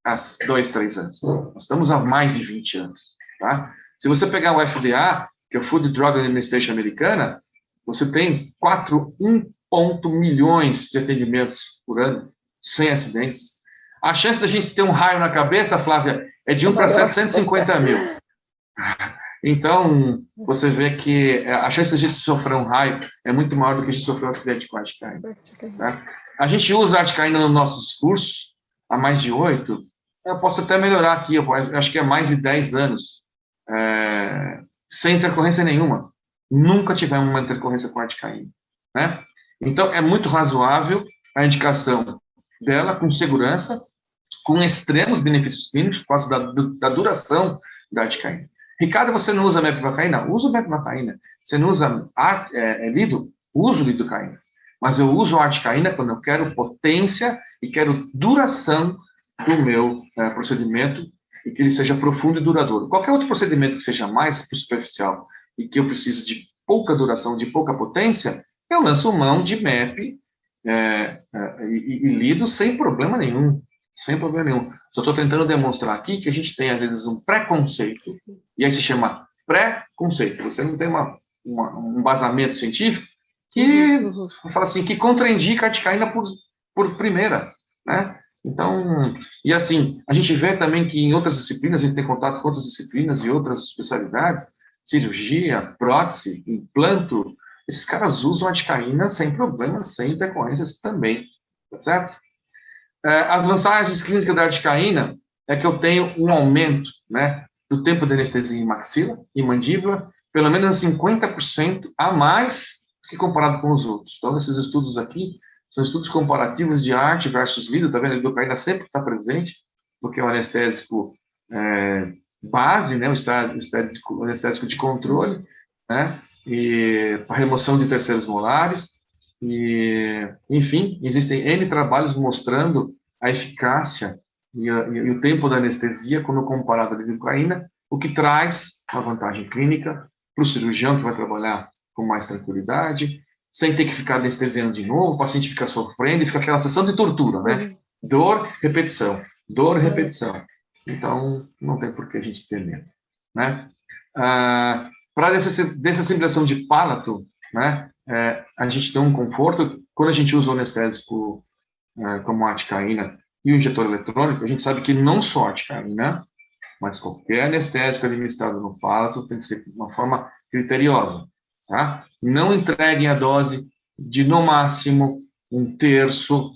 há 2, 3 anos. Nós estamos há mais de 20 anos, tá? Se você pegar o FDA, que é o Food Drug Administration americana, você tem 1 milhões de atendimentos por ano, sem acidentes. A chance da gente ter um raio na cabeça, Flávia, é de 1 para 750 mil. Então, você vê que a chance de a gente sofrer um raio é muito maior do que a gente sofrer um acidente com a articaína. Tá? A gente usa a articaína nos nossos cursos há mais de 8. Eu posso até melhorar aqui, eu acho que é mais de 10 anos, sem intercorrência nenhuma. Nunca tivemos uma intercorrência com a articaína. Né? Então, é muito razoável a indicação dela com segurança, com extremos benefícios clínicos, por causa da duração da articaína. Ricardo, você não usa mepivacaína? Uso mepivacaína. Você não usa lido? Uso lidocaína. Mas eu uso a articaína quando eu quero potência e quero duração do meu procedimento e que ele seja profundo e duradouro. Qualquer outro procedimento que seja mais superficial e que eu preciso de pouca duração, de pouca potência, eu lanço mão de MEP e lido sem problema nenhum. sem problema nenhum. Só estou tentando demonstrar aqui que a gente tem, às vezes, um preconceito, e aí se chama pré-conceito. Você não tem um embasamento científico que fala assim, que contraindica a articaína por primeira, né? Então, e assim, a gente vê também que em outras disciplinas, a gente tem contato com outras disciplinas e outras especialidades, cirurgia, prótese, implanto, esses caras usam a articaína sem problemas, sem intercorrências também, tá certo? As vantagens clínicas da articaína é que eu tenho um aumento, né, do tempo de anestesia em maxila e mandíbula, pelo menos 50% a mais que comparado com os outros. Então, esses estudos aqui são estudos comparativos de arte versus vida, tá vendo? A lidocaína sempre está presente, porque é um anestésico base, né, o anestésico de controle, né, e para remoção de terceiros molares, e, enfim, existem N trabalhos mostrando a eficácia e o tempo da anestesia quando comparado à lidocaína, o que traz uma vantagem clínica para o cirurgião que vai trabalhar com mais tranquilidade, sem ter que ficar anestesiando de novo, o paciente fica sofrendo e fica aquela sessão de tortura, né? Dor, repetição, dor, repetição. Então, não tem por que a gente ter medo, né? Para dessa simulação de palato, né, a gente tem um conforto, quando a gente usa o anestésico como a articaína e o injetor eletrônico, a gente sabe que não só a articaína, mas qualquer anestésico administrado no palato tem que ser de uma forma criteriosa, tá? Não entreguem a dose de, no máximo, um terço,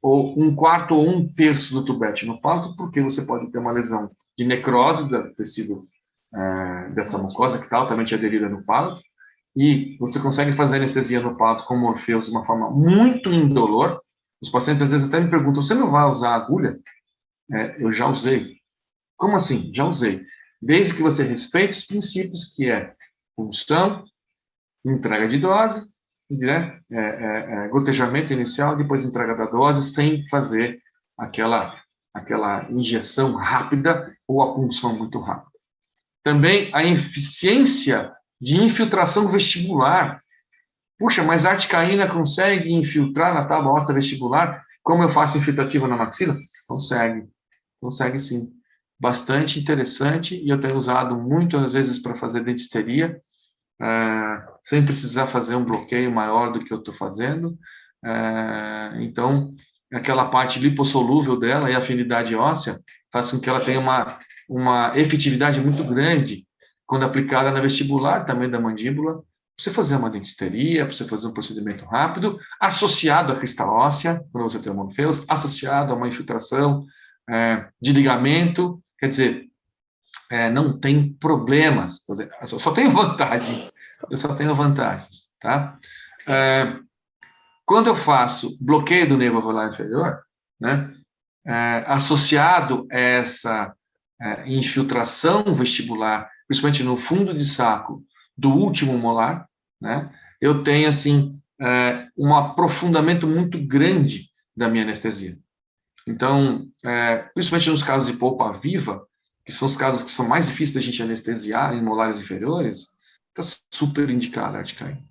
ou um quarto ou um terço do tubete no palato, porque você pode ter uma lesão de necrose do tecido dessa mucosa que está altamente aderida no palato, e você consegue fazer anestesia no palato com Morpheus de uma forma muito indolor. Os pacientes às vezes até me perguntam, você não vai usar agulha? Eu já usei. Como assim? Já usei. Desde que você respeite os princípios, que é punção, entrega de dose, né? Gotejamento inicial, depois entrega da dose, sem fazer aquela injeção rápida ou a punção muito rápida. Também a eficiência de infiltração vestibular. Puxa, mas a articaína consegue infiltrar na tábua óssea vestibular como eu faço infiltrativa na maxila? Consegue, consegue sim. Bastante interessante, e eu tenho usado muitas vezes para fazer dentisteria, sem precisar fazer um bloqueio maior do que eu estou fazendo. Então, aquela parte lipossolúvel dela e a afinidade óssea faz com que ela tenha uma efetividade muito grande quando aplicada na vestibular também da mandíbula, para você fazer uma dentisteria, para você fazer um procedimento rápido, associado à crista óssea, quando você tem o Morpheus, associado a uma infiltração de ligamento, quer dizer, não tem problemas, eu só tenho vantagens, tá? Quando eu faço bloqueio do nervo alveolar inferior, né, associado a essa infiltração vestibular, principalmente no fundo de saco do último molar, né, eu tenho, assim, um aprofundamento muito grande da minha anestesia. Então, principalmente nos casos de polpa viva, que são os casos que são mais difíceis da gente anestesiar em molares inferiores, está super indicado a articaína,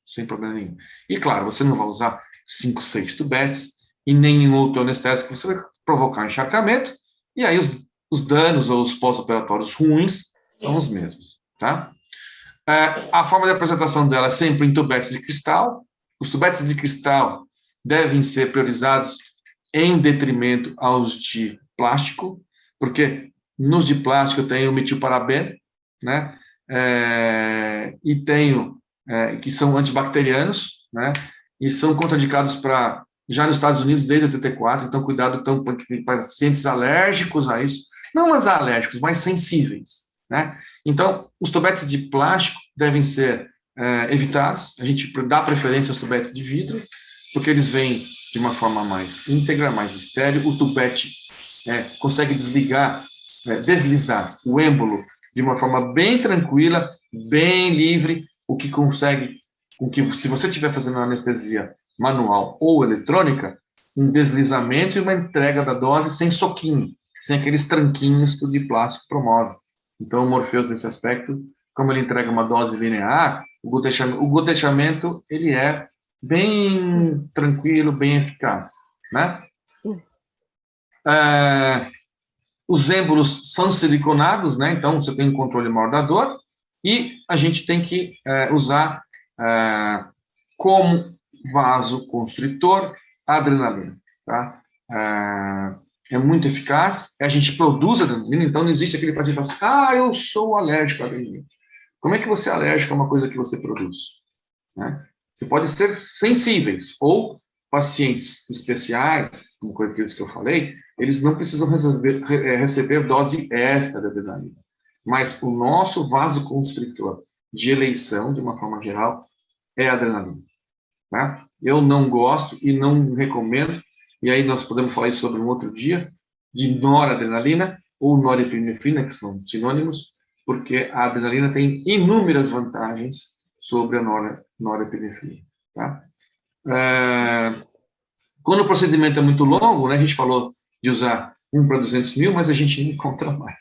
sem problema nenhum. E, claro, você não vai usar 5, 6 tubetes e nenhum outro anestésico, você vai provocar encharcamento, e aí os danos ou os pós-operatórios ruins são os mesmos, tá? A forma de apresentação dela é sempre em tubetes de cristal. Os tubetes de cristal devem ser priorizados em detrimento aos de plástico, porque nos de plástico eu tenho metilparabeno, né? E tenho que são antibacterianos, né? E são contraindicados já nos Estados Unidos desde 84, então cuidado então para pacientes alérgicos a isso, não mas alérgicos, mas sensíveis, né? Então, os tubetes de plástico devem ser evitados, a gente dá preferência aos tubetes de vidro, porque eles vêm de uma forma mais íntegra, mais estéril, o tubete consegue deslizar o êmbolo de uma forma bem tranquila, bem livre, o que consegue, se você estiver fazendo uma anestesia manual ou eletrônica, um deslizamento e uma entrega da dose sem soquinho, sem aqueles tranquinhos que o de plástico promove. Então, o Morpheus, nesse aspecto, como ele entrega uma dose linear, o gotejamento ele é bem tranquilo, bem eficaz, né? Os êmbolos são siliconados, né? Então, você tem um controle maior da dor, e a gente tem que usar como vasoconstritor a adrenalina, tá? É muito eficaz, a gente produz adrenalina, então não existe aquele paciente que fala assim, eu sou alérgico à adrenalina. Como é que você é alérgico a uma coisa que você produz? Né? Você pode ser sensíveis, ou pacientes especiais, como aqueles que eu falei, eles não precisam receber dose extra de adrenalina. Mas o nosso vasoconstritor de eleição, de uma forma geral, é a adrenalina. Tá? Eu não gosto e não recomendo, e aí nós podemos falar isso sobre um outro dia, de noradrenalina ou norepinefrina, que são sinônimos, porque a adrenalina tem inúmeras vantagens sobre a norepinefrina. Tá? Quando o procedimento é muito longo, né, a gente falou de usar 1 para 200 mil, mas a gente não encontra mais.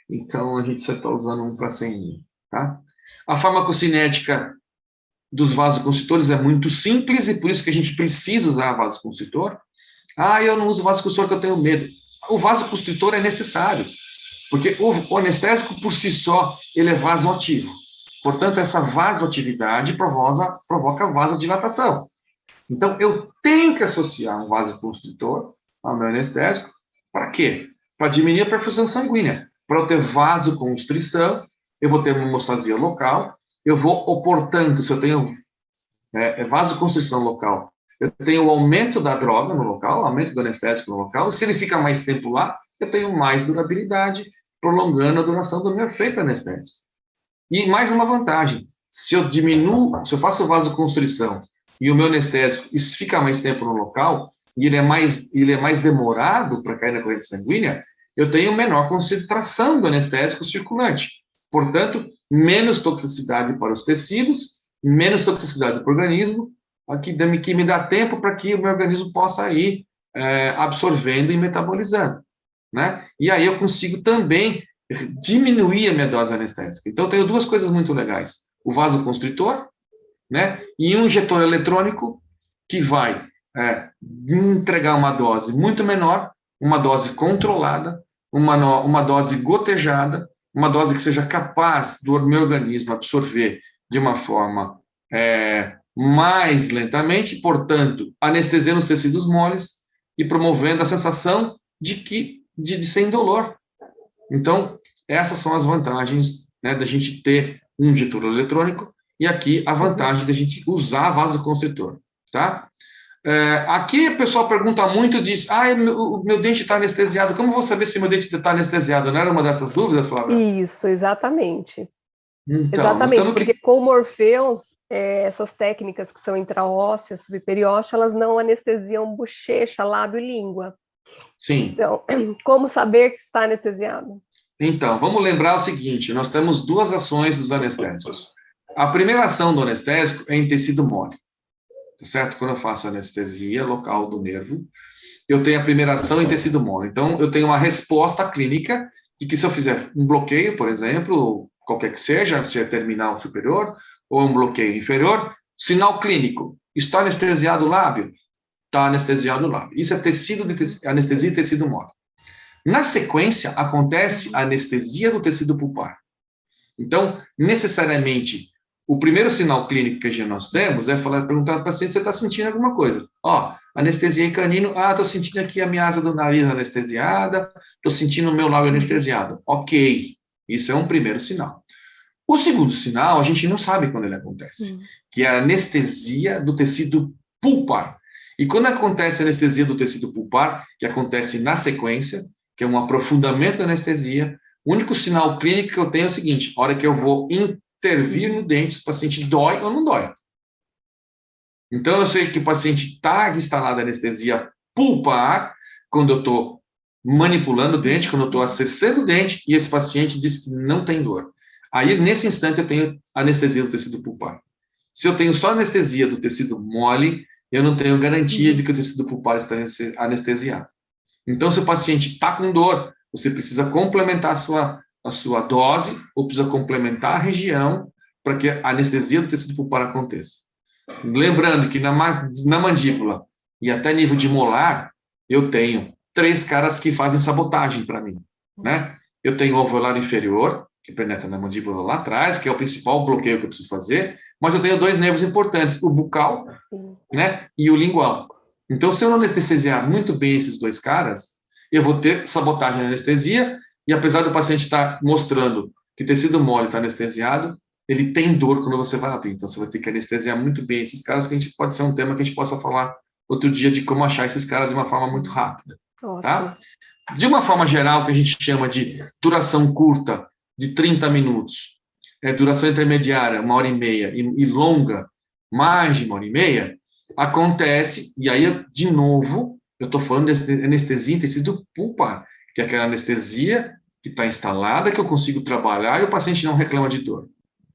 Então, a gente só está usando 1 para 100 mil. Tá? A farmacocinética dos vasoconstritores é muito simples, e por isso que a gente precisa usar vasoconstritor. Eu não uso vasoconstritor porque eu tenho medo. O vasoconstritor é necessário, porque o anestésico, por si só, ele é vasoativo. Portanto, essa vasoatividade provoca vasodilatação. Então, eu tenho que associar um vasoconstritor ao meu anestésico. Para quê? Para diminuir a perfusão sanguínea. Para eu ter vasoconstrição, eu vou ter uma hemostasia local, portanto, se eu tenho vasoconstrição local, eu tenho o aumento da droga no local, aumento do anestésico no local, e se ele fica mais tempo lá, eu tenho mais durabilidade, prolongando a duração do meu efeito anestésico. E mais uma vantagem, se eu faço vasoconstrição e o meu anestésico fica mais tempo no local, e ele é mais demorado para cair na corrente sanguínea, eu tenho menor concentração do anestésico circulante. Portanto, menos toxicidade para os tecidos, menos toxicidade para o organismo, que me dá tempo para que o meu organismo possa ir absorvendo e metabolizando. Né? E aí eu consigo também diminuir a minha dose anestésica. Então, eu tenho duas coisas muito legais. O vasoconstritor, né? E um injetor eletrônico que vai entregar uma dose muito menor, uma dose controlada, uma dose gotejada, uma dose que seja capaz do meu organismo absorver de uma forma mais lentamente, portanto, anestesiando os tecidos moles e promovendo a sensação de ser indolor. Então, essas são as vantagens, né, da gente ter um injetor eletrônico, e aqui a vantagem da gente usar vasoconstritor, tá? Aqui o pessoal pergunta muito, diz, o meu dente está anestesiado, como eu vou saber se meu dente está anestesiado? Não era uma dessas dúvidas, Flávia? Isso, exatamente. Então, exatamente, porque com o Morpheus, essas técnicas que são intraósseas, subperiósseas, elas não anestesiam bochecha, lábio e língua. Sim. Então, como saber que está anestesiado? Então, vamos lembrar o seguinte, nós temos duas ações dos anestésicos. A primeira ação do anestésico é em tecido mole, tá certo? Quando eu faço anestesia local do nervo, eu tenho a primeira ação em tecido mole. Então, eu tenho uma resposta clínica de que se eu fizer um bloqueio, por exemplo, qualquer que seja, se é terminal superior ou um bloqueio inferior, sinal clínico, está anestesiado o lábio? Está anestesiado o lábio. Isso é anestesia de tecido mole. Na sequência, acontece a anestesia do tecido pulpar. Então, necessariamente, o primeiro sinal clínico que nós temos é perguntar ao paciente se você está sentindo alguma coisa. Anestesiei canino, estou sentindo aqui a minha asa do nariz anestesiada, estou sentindo o meu lábio anestesiado. Ok, isso é um primeiro sinal. O segundo sinal, a gente não sabe quando ele acontece, que é a anestesia do tecido pulpar. E quando acontece a anestesia do tecido pulpar, que acontece na sequência, que é um aprofundamento da anestesia, o único sinal clínico que eu tenho é o seguinte: a hora que eu vou intervir no dente, o paciente dói ou não dói. Então, eu sei que o paciente está instalado anestesia pulpar quando eu estou manipulando o dente, quando eu estou acessando o dente, e esse paciente diz que não tem dor. Aí, nesse instante, eu tenho anestesia do tecido pulpar. Se eu tenho só anestesia do tecido mole, eu não tenho garantia de que o tecido pulpar está anestesiado. Então, se o paciente está com dor, você precisa complementar a sua dose, ou precisa complementar a região para que a anestesia do tecido pulpar aconteça. Lembrando que na mandíbula e até nível de molar, eu tenho 3 caras que fazem sabotagem para mim, né? Eu tenho o alveolar inferior, que penetra na mandíbula lá atrás, que é o principal bloqueio que eu preciso fazer, mas eu tenho 2 nervos importantes, o bucal, né, e o lingual. Então, se eu não anestesiar muito bem esses 2 caras, eu vou ter sabotagem na anestesia, e apesar do paciente estar mostrando que o tecido mole está anestesiado, ele tem dor quando você vai abrir. Então, você vai ter que anestesiar muito bem esses caras, que a gente pode ser um tema que a gente possa falar outro dia de como achar esses caras de uma forma muito rápida. Tá? De uma forma geral, que a gente chama de duração curta, de 30 minutos, duração intermediária, 1h30, e longa, mais de 1h30, acontece, e aí, de novo, eu estou falando de anestesia em tecido pulpar, que é aquela anestesia que está instalada, que eu consigo trabalhar e o paciente não reclama de dor.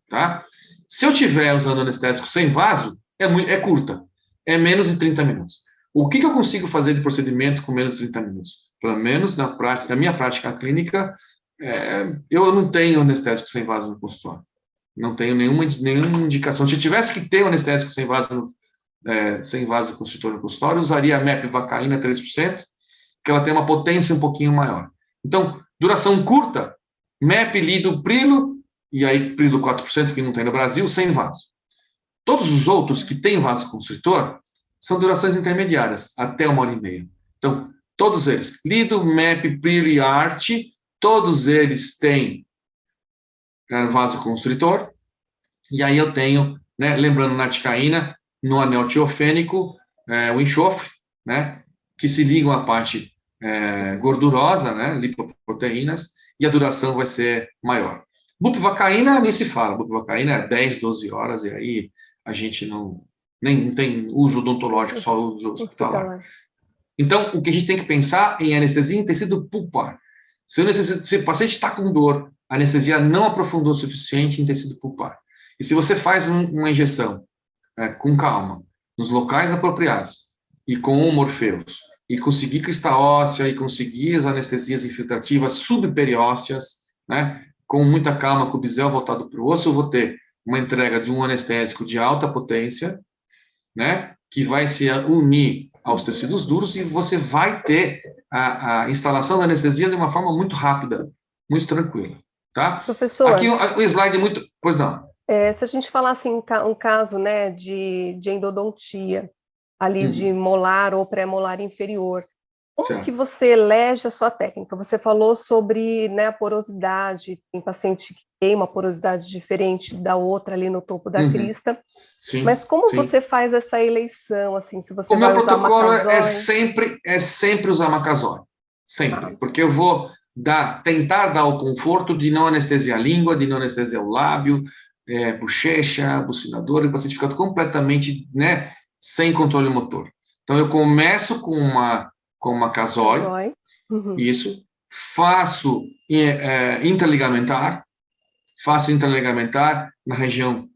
Tá? Se eu estiver usando anestésico sem vaso, é curta, é menos de 30 minutos. O que eu consigo fazer de procedimento com menos de 30 minutos? Pelo menos na minha prática clínica, eu não tenho anestésico sem vaso no consultório. Não tenho nenhuma indicação. Se eu tivesse que ter um anestésico sem vaso no consultório, eu usaria a mepivacaína 3%, que ela tem uma potência um pouquinho maior. Então, duração curta, MEP, lido, prilo, e aí prilo 4%, que não tem no Brasil, sem vaso. Todos os outros que têm vasoconstritor são durações intermediárias, até 1h30. Então, todos eles, lido, MEP, prilo e ART, todos eles têm vasoconstritor, e aí eu tenho, né, lembrando na articaína, no anel tiofênico, o enxofre, né, que se ligam à parte gordurosa, né, lipoproteínas, e a duração vai ser maior. Bupivacaína nem se fala, bupivacaína é 10, 12 horas, e aí a gente não tem uso odontológico, só uso hospitalar. Então, o que a gente tem que pensar em anestesia em tecido pulpar. Se o paciente está com dor, a anestesia não aprofundou o suficiente em tecido pulpar. E se você faz uma injeção com calma, nos locais apropriados, e com o Morpheus, e conseguir crista óssea, e conseguir as anestesias infiltrativas subperiósteas, né, com muita calma, com o bisel voltado para o osso, eu vou ter uma entrega de um anestésico de alta potência, né, que vai se unir aos tecidos duros, e você vai ter a instalação da anestesia de uma forma muito rápida, muito tranquila. Tá? Professor, aqui o slide muito... Pois não. Se a gente falar assim, um caso, né, de endodontia, ali de molar ou pré-molar inferior, como que você elege a sua técnica? Você falou sobre, né, a porosidade, tem paciente que tem uma porosidade diferente da outra ali no topo da crista, sim, mas como sim. você faz essa eleição, assim, se você o vai meu usar protocolo macazói? é sempre usar macazói, sempre, porque eu vou tentar dar o conforto de não anestesiar a língua, de não anestesiar o lábio, bochecha, bucinador, e o paciente fica completamente, né, sem controle motor. Então, eu começo com uma casói, isso, faço interligamentar na região,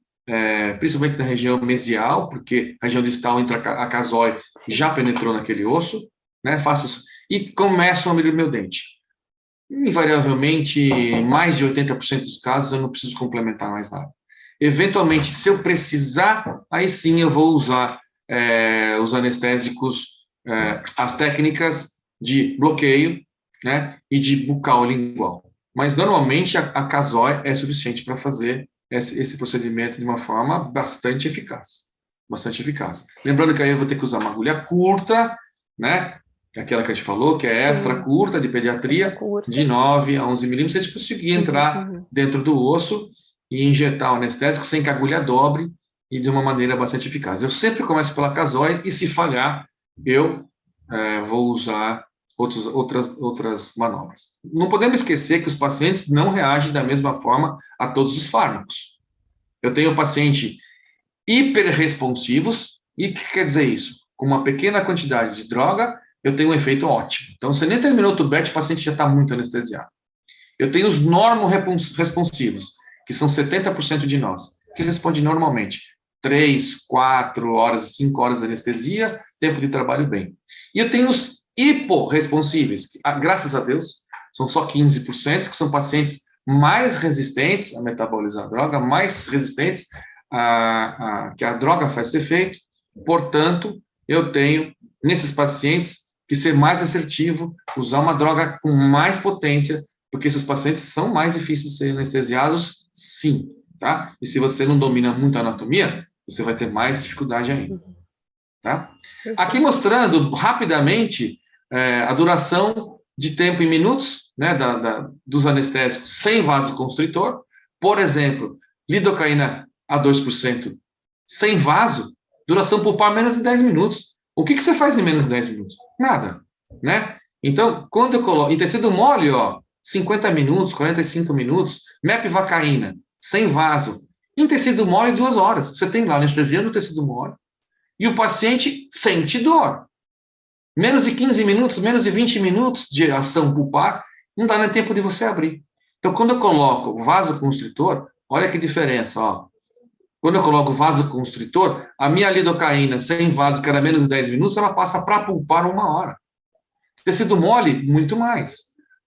principalmente na região mesial, porque a região distal entre a casói já penetrou naquele osso, né, faço isso, e começo a medir meu dente. Invariavelmente, em mais de 80% dos casos, eu não preciso complementar mais nada. Eventualmente, se eu precisar, aí sim eu vou usar os anestésicos, as técnicas de bloqueio, né, e de bucal lingual. Mas, normalmente, a casói é suficiente para fazer esse procedimento de uma forma bastante eficaz. Bastante eficaz. Lembrando que aí eu vou ter que usar uma agulha curta, né, aquela que a gente falou, que é extra curta, de pediatria, de 9 a 11 milímetros, a gente conseguir entrar dentro do osso e injetar o anestésico sem que a agulha dobre e de uma maneira bastante eficaz. Eu sempre começo pela casói e, se falhar, eu vou usar outras manobras. Não podemos esquecer que os pacientes não reagem da mesma forma a todos os fármacos. Eu tenho pacientes hiperresponsivos, e o que quer dizer isso? Com uma pequena quantidade de droga, eu tenho um efeito ótimo. Então, você nem terminou o tubete, o paciente já está muito anestesiado. Eu tenho os normoresponsivos, que são 70% de nós, que respondem normalmente 3, 4 horas, 5 horas de anestesia, tempo de trabalho bem. E eu tenho os hiporresponsíveis, que, graças a Deus, são só 15%, que são pacientes mais resistentes a metabolizar a droga, mais resistentes que a droga faz efeito. Portanto, eu tenho, nesses pacientes, que ser mais assertivo, usar uma droga com mais potência, porque esses pacientes são mais difíceis de serem anestesiados, sim, tá? E se você não domina muito a anatomia, você vai ter mais dificuldade ainda, tá? Aqui mostrando rapidamente a duração de tempo em minutos, né, dos anestésicos sem vasoconstritor. Por exemplo, lidocaína a 2% sem vaso, duração pulpar menos de 10 minutos. O que você faz em menos de 10 minutos? Nada, né? Então, quando eu coloco em tecido mole, ó, 50 minutos, 45 minutos, mepivacaína, sem vaso, em tecido mole, 2 horas. Você tem lá anestesia no tecido mole e o paciente sente dor. Menos de 15 minutos, menos de 20 minutos de ação pulpar, não dá nem tempo de você abrir. Então, quando eu coloco o vasoconstritor, olha que diferença, ó. Quando eu coloco o vasoconstritor, a minha lidocaína sem vaso, que era menos de 10 minutos, ela passa para pulpar 1 hora. Tecido mole, muito mais.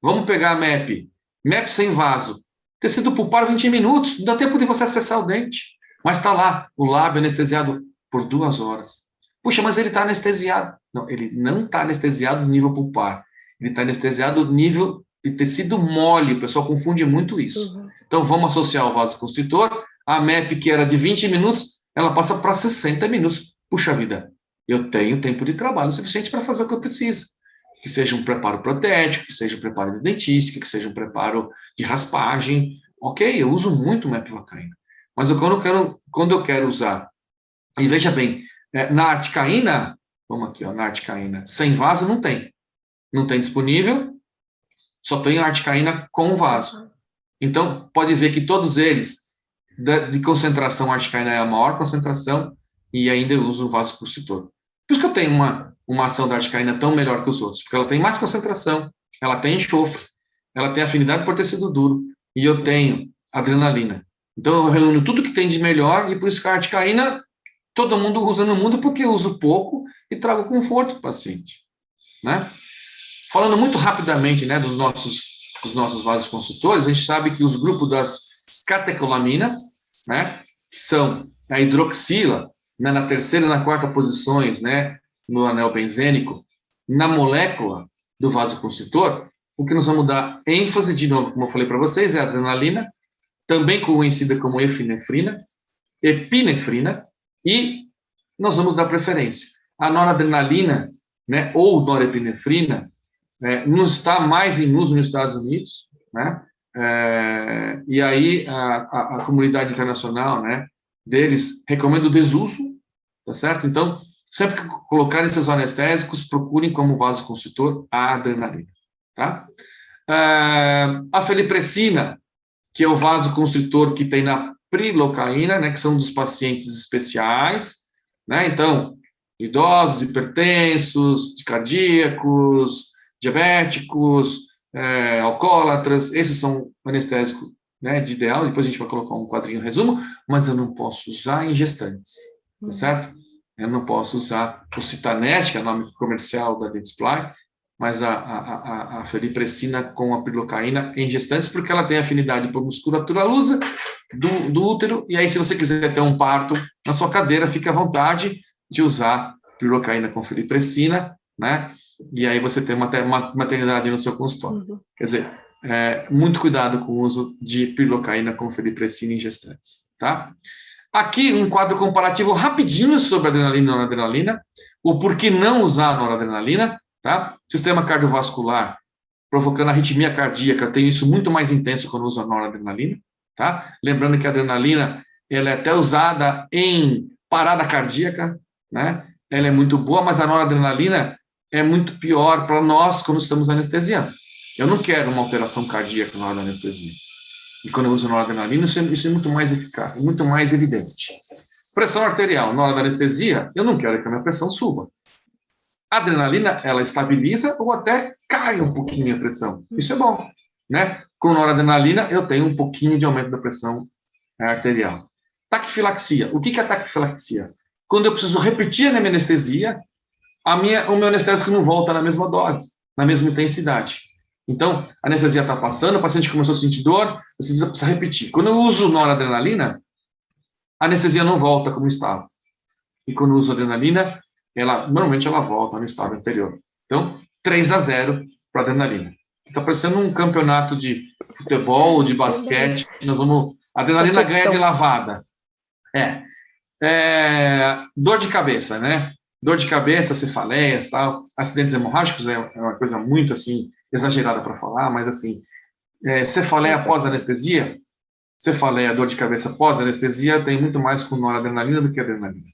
Vamos pegar a MEP. MEP sem vaso. Tecido pulpar 20 minutos, não dá tempo de você acessar o dente. Mas está lá, o lábio anestesiado por 2 horas. Puxa, mas ele está anestesiado. Não, ele não está anestesiado no nível pulpar. Ele está anestesiado no nível de tecido mole. O pessoal confunde muito isso. Então, vamos associar o vasoconstritor. A MEP, que era de 20 minutos, ela passa para 60 minutos. Puxa vida, eu tenho tempo de trabalho suficiente para fazer o que eu preciso. Que seja um preparo protético, que seja um preparo de dentística, que seja um preparo de raspagem. Ok, eu uso muito mepivacaína. Mas quando eu quero usar, e veja bem, na articaína, vamos aqui, ó, na articaína, sem vaso não tem. Não tem disponível, só tem a articaína com vaso. Então, pode ver que todos eles, de concentração, a articaína é a maior concentração, e ainda eu uso o vasoconstritor. Por isso que eu tenho uma ação da articaína tão melhor que os outros, porque ela tem mais concentração, ela tem enxofre, ela tem afinidade por tecido duro, e eu tenho adrenalina. Então, eu reúno tudo que tem de melhor, e por isso que a articaína, todo mundo usa no mundo, porque eu uso pouco e trago conforto para o paciente, né? Falando muito rapidamente, né, dos nossos vasoconstritores, a gente sabe que os grupos das catecolaminas, né, que são a hidroxila, né, na terceira e na quarta posições, né, no anel benzênico, na molécula do vasoconstritor, o que nós vamos dar ênfase, de novo, como eu falei para vocês, é a adrenalina, também conhecida como epinefrina, e nós vamos dar preferência. A noradrenalina, né, ou norepinefrina, não está mais em uso nos Estados Unidos, né? E aí a comunidade internacional, né, deles recomenda o desuso, tá certo? Então, sempre que colocarem esses anestésicos, procurem como vasoconstritor a adrenalina, tá? A felipressina, que é o vasoconstritor que tem na prilocaína, né, que são dos pacientes especiais, né? Então, idosos, hipertensos, cardíacos, diabéticos, alcoólatras, esses são anestésicos, né, de ideal. Depois a gente vai colocar um quadrinho resumo, mas eu não posso usar em gestantes, tá certo? Eu não posso usar o Citanet, que é o nome comercial da Dentsply, mas a felipressina com a prilocaína em gestantes, porque ela tem afinidade por musculatura lusa do útero, e aí se você quiser ter um parto na sua cadeira, fique à vontade de usar prilocaína com felipressina, né? E aí você tem uma maternidade no seu consultório. Quer dizer, muito cuidado com o uso de prilocaína com felipressina em gestantes, tá? Aqui um quadro comparativo rapidinho sobre adrenalina e noradrenalina, o porquê não usar a noradrenalina, tá? Sistema cardiovascular provocando arritmia cardíaca, eu tenho isso muito mais intenso quando uso a noradrenalina, tá? Lembrando que a adrenalina, ela é até usada em parada cardíaca, né? Ela é muito boa, mas a noradrenalina é muito pior para nós quando estamos anestesiando. Eu não quero uma alteração cardíaca na hora da anestesia. E quando eu uso noradrenalina, isso é muito mais eficaz, muito mais evidente. Pressão arterial, na hora da anestesia, eu não quero que a minha pressão suba. A adrenalina, ela estabiliza ou até cai um pouquinho a pressão. Isso é bom, né? Com noradrenalina, eu tenho um pouquinho de aumento da pressão arterial. Taquifilaxia. O que é taquifilaxia? Quando eu preciso repetir a minha anestesia, o meu anestésico não volta na mesma dose, na mesma intensidade. Então, a anestesia está passando, o paciente começou a sentir dor, precisa repetir. Quando eu uso noradrenalina, a anestesia não volta como estava. E quando eu uso adrenalina, normalmente ela volta no estado anterior. Então, 3-0 para a adrenalina. Está parecendo um campeonato de futebol ou de basquete. A adrenalina ganha de lavada. Dor de cabeça, né? Dor de cabeça, cefaleias, tal. Acidentes hemorrágicos é uma coisa muito, assim, exagerada para falar, mas, assim, cefaleia pós-anestesia, cefaleia, dor de cabeça pós-anestesia, tem muito mais com noradrenalina do que adrenalina.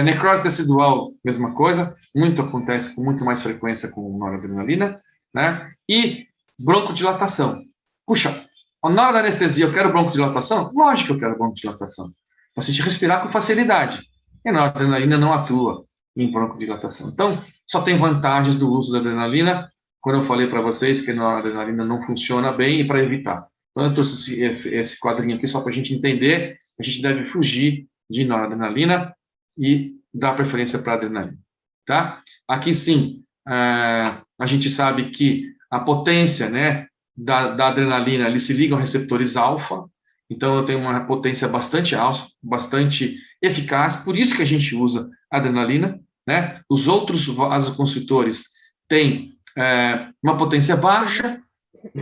Necrose tecidual, mesma coisa, muito acontece com muito mais frequência com noradrenalina, né? E broncodilatação. Puxa, na hora da anestesia eu quero broncodilatação? Lógico que eu quero broncodilatação. O paciente respirar com facilidade. E a noradrenalina não atua em broncodilatação. Então, só tem vantagens do uso da adrenalina, quando eu falei para vocês que a noradrenalina não funciona bem e para evitar. Então, eu trouxe esse quadrinho aqui só para a gente entender que a gente deve fugir de noradrenalina e dar preferência para a adrenalina. Tá? Aqui, sim, a gente sabe que a potência, né, da adrenalina, ele se liga aos receptores alfa, então eu tenho uma potência bastante alta, bastante eficaz, por isso que a gente usa adrenalina, né? Os outros vasoconstritores têm uma potência baixa,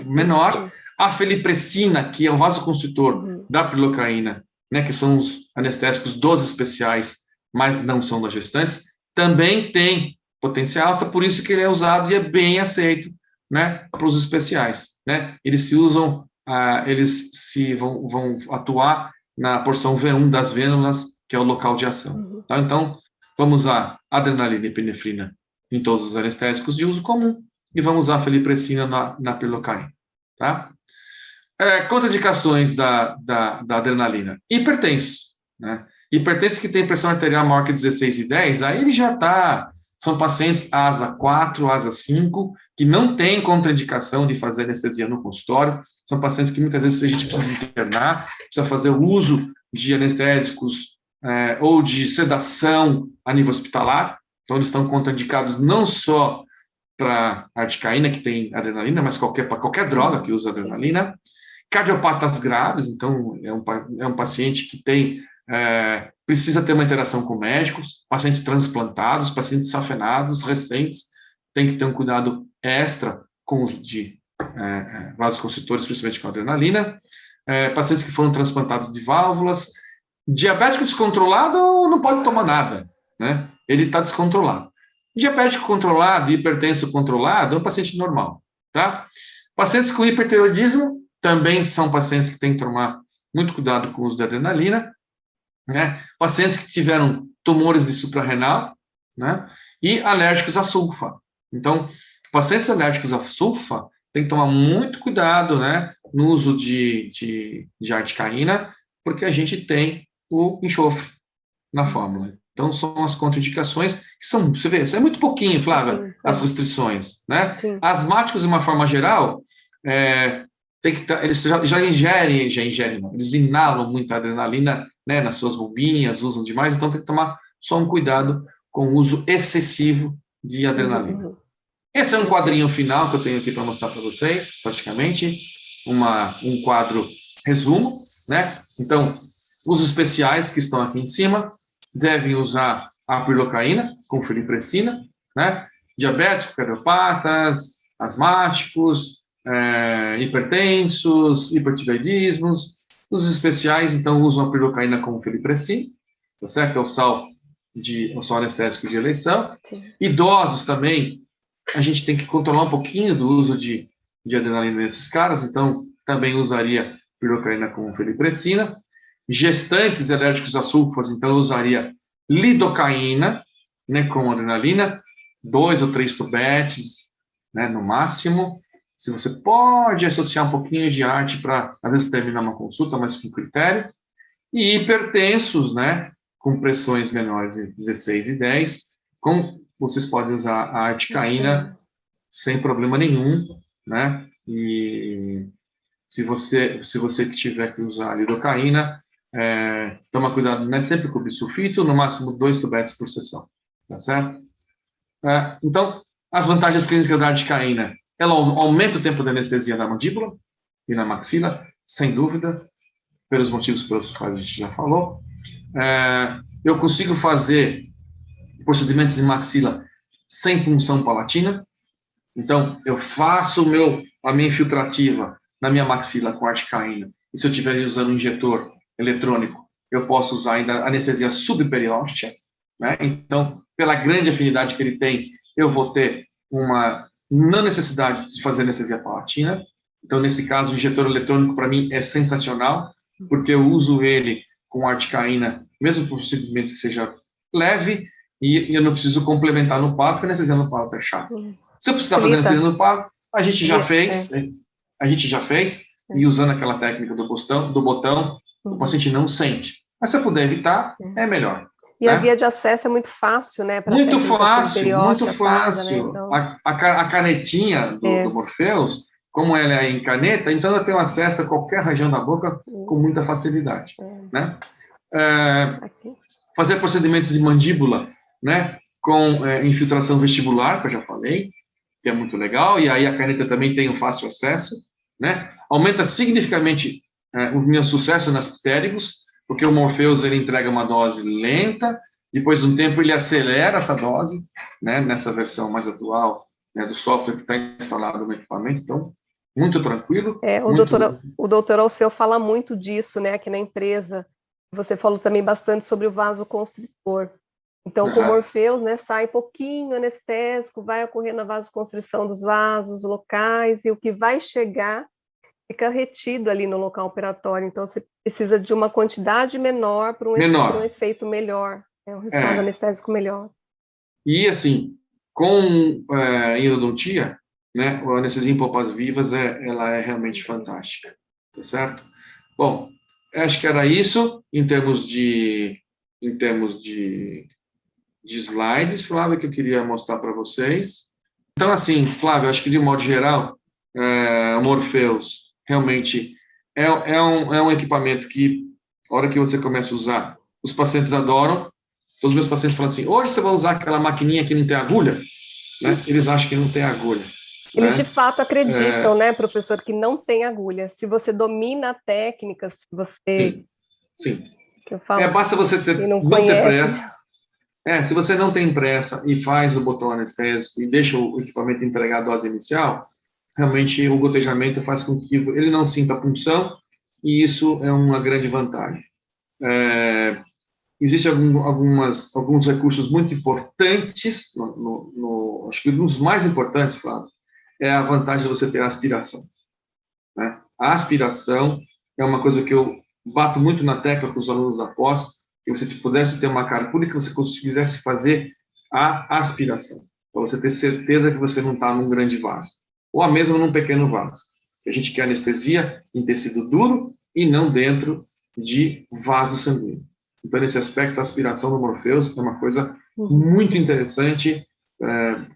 menor. A felipressina, que é o vasoconstritor da prilocaína, né, que são os anestésicos dos especiais, mas não são das gestantes, também tem potência alta, por isso que ele é usado e é bem aceito, né, para os especiais, né? Eles se usam, vão atuar na porção V1 das vênulas, que é o local de ação. Tá? Então, vamos usar adrenalina e epinefrina em todos os anestésicos de uso comum e vamos usar a felipressina na prilocaína, tá? Contraindicações da adrenalina. Hipertensos, né? Hipertensos que tem pressão arterial maior que 16/10, aí ele já está... São pacientes ASA 4, ASA 5, que não tem contraindicação de fazer anestesia no consultório. São pacientes que muitas vezes a gente precisa internar, precisa fazer o uso de anestésicos ou de sedação a nível hospitalar. Então, eles estão contraindicados não só para articaína, que tem adrenalina, mas para qualquer droga que usa adrenalina. Cardiopatas graves, então, é um paciente que precisa ter uma interação com médicos, pacientes transplantados, pacientes safenados, recentes, tem que ter um cuidado extra com o uso de vasoconstritores, principalmente com adrenalina. Pacientes que foram transplantados de válvulas. Diabético descontrolado não pode tomar nada, né? Ele está descontrolado. Diabético controlado, hipertenso controlado, é um paciente normal, tá? Pacientes com hipertireoidismo também são pacientes que têm que tomar muito cuidado com o uso de adrenalina, né? Pacientes que tiveram tumores de suprarrenal, né? E alérgicos a sulfa. Então, pacientes alérgicos a sulfa têm que tomar muito cuidado, né, no uso de articaína, porque a gente tem o enxofre na fórmula. Então, são as contraindicações que são, você vê, isso é muito pouquinho, Flávia, as restrições, né? Asmáticos, de uma forma geral, tem que eles já ingerem, não, eles inalam muita adrenalina, né, nas suas bombinhas, usam demais, então tem que tomar só um cuidado com o uso excessivo de adrenalina. Esse é um quadrinho final que eu tenho aqui para mostrar para vocês, praticamente, um quadro resumo, né? Então, os especiais que estão aqui em cima devem usar a prilocaína com felipressina, né? Diabéticos, cardiopatas, asmáticos, hipertensos, hipertireoidismos. Os especiais, então, usam a prilocaína com felipressina, tá certo? É o sal anestésico de eleição. Idosos também, a gente tem que controlar um pouquinho do uso de adrenalina nesses caras, então também usaria prilocaína com felipressina. Gestantes alérgicos a sulfas, então eu usaria lidocaína, né, com adrenalina, 2 ou 3 tubetes, né, no máximo. Se você pode associar um pouquinho de arte para, às vezes, terminar uma consulta, mas com critério. E hipertensos, né, com pressões menores de 16/10, vocês podem usar a articaína sem problema nenhum, né? E se você tiver que usar a lidocaína, toma cuidado, né? Sempre com bisulfito, no máximo 2 tubetes por sessão, tá certo? Então, as vantagens clínicas da articaína, ela aumenta o tempo de anestesia na mandíbula e na maxila, sem dúvida, pelos motivos pelos quais a gente já falou. Eu consigo fazer procedimentos em maxila sem punção palatina. Então, eu faço a minha infiltrativa na minha maxila com articaína. E se eu estiver usando um injetor eletrônico, eu posso usar ainda anestesia subperióstea, né? Então, pela grande afinidade que ele tem, eu vou ter uma não necessidade de fazer anestesia palatina. Então, nesse caso, o injetor eletrônico, para mim, é sensacional, porque eu uso ele com articaína, mesmo por procedimento que seja leve, e eu não preciso complementar no parto, porque a anestesia no parto é chata. Se eu precisar fazer anestesia no parto, a gente já fez, e usando aquela técnica do botão, o paciente não sente. Mas se eu puder evitar, é melhor. E a via de acesso é muito fácil, né? Muito fácil, muito paga, fácil. né? Então... A canetinha do Morpheus, como ela é em caneta, então eu tenho acesso a qualquer região da boca com muita facilidade, né? Fazer procedimentos de mandíbula, né? Com infiltração vestibular, que eu já falei, que é muito legal, e aí a caneta também tem um fácil acesso, né? Aumenta significativamente o meu sucesso nas ptérigos, porque o Morpheus ele entrega uma dose lenta, depois de um tempo ele acelera essa dose, né? Nessa versão mais atual, né, do software que está instalado no equipamento, então, muito tranquilo. O doutor Alceu fala muito disso, né, aqui na empresa. Você falou também bastante sobre o vasoconstritor. Então, com o Morpheus, né, sai pouquinho anestésico, vai ocorrendo a vasoconstrição dos vasos locais, e o que vai chegar fica retido ali no local operatório. Então, você precisa de uma quantidade menor para um efeito melhor, um resultado anestésico melhor. E, assim, com endodontia, né, a anestesia em polpas vivas, ela é realmente fantástica, tá certo? Bom, acho que era isso em termos de slides, Flávio, que eu queria mostrar para vocês. Então, assim, Flávio, acho que de modo geral, o Morpheus realmente é um equipamento que, a hora que você começa a usar, os pacientes adoram. Todos os meus pacientes falam assim, hoje você vai usar aquela maquininha que não tem agulha? Né? Eles acham que não tem agulha. Eles de fato acreditam, né, professor, que não tem agulha. Se você domina a técnica, se você... Sim. Que eu falo, basta você não ter pressa. Se você não tem pressa e faz o botão anestésico e deixa o equipamento entregar a dose inicial, realmente o gotejamento faz com que ele não sinta a punção, e isso é uma grande vantagem. Existem alguns recursos muito importantes, acho que um dos mais importantes, claro, é a vantagem de você ter a aspiração. Né? A aspiração é uma coisa que eu bato muito na tecla com os alunos da pós, que você pudesse ter uma carpula que você conseguisse fazer a aspiração, para você ter certeza que você não está num grande vaso, ou mesmo num pequeno vaso. A gente quer anestesia em tecido duro e não dentro de vaso sanguíneo. Então, nesse aspecto, a aspiração do Morpheus é uma coisa muito interessante,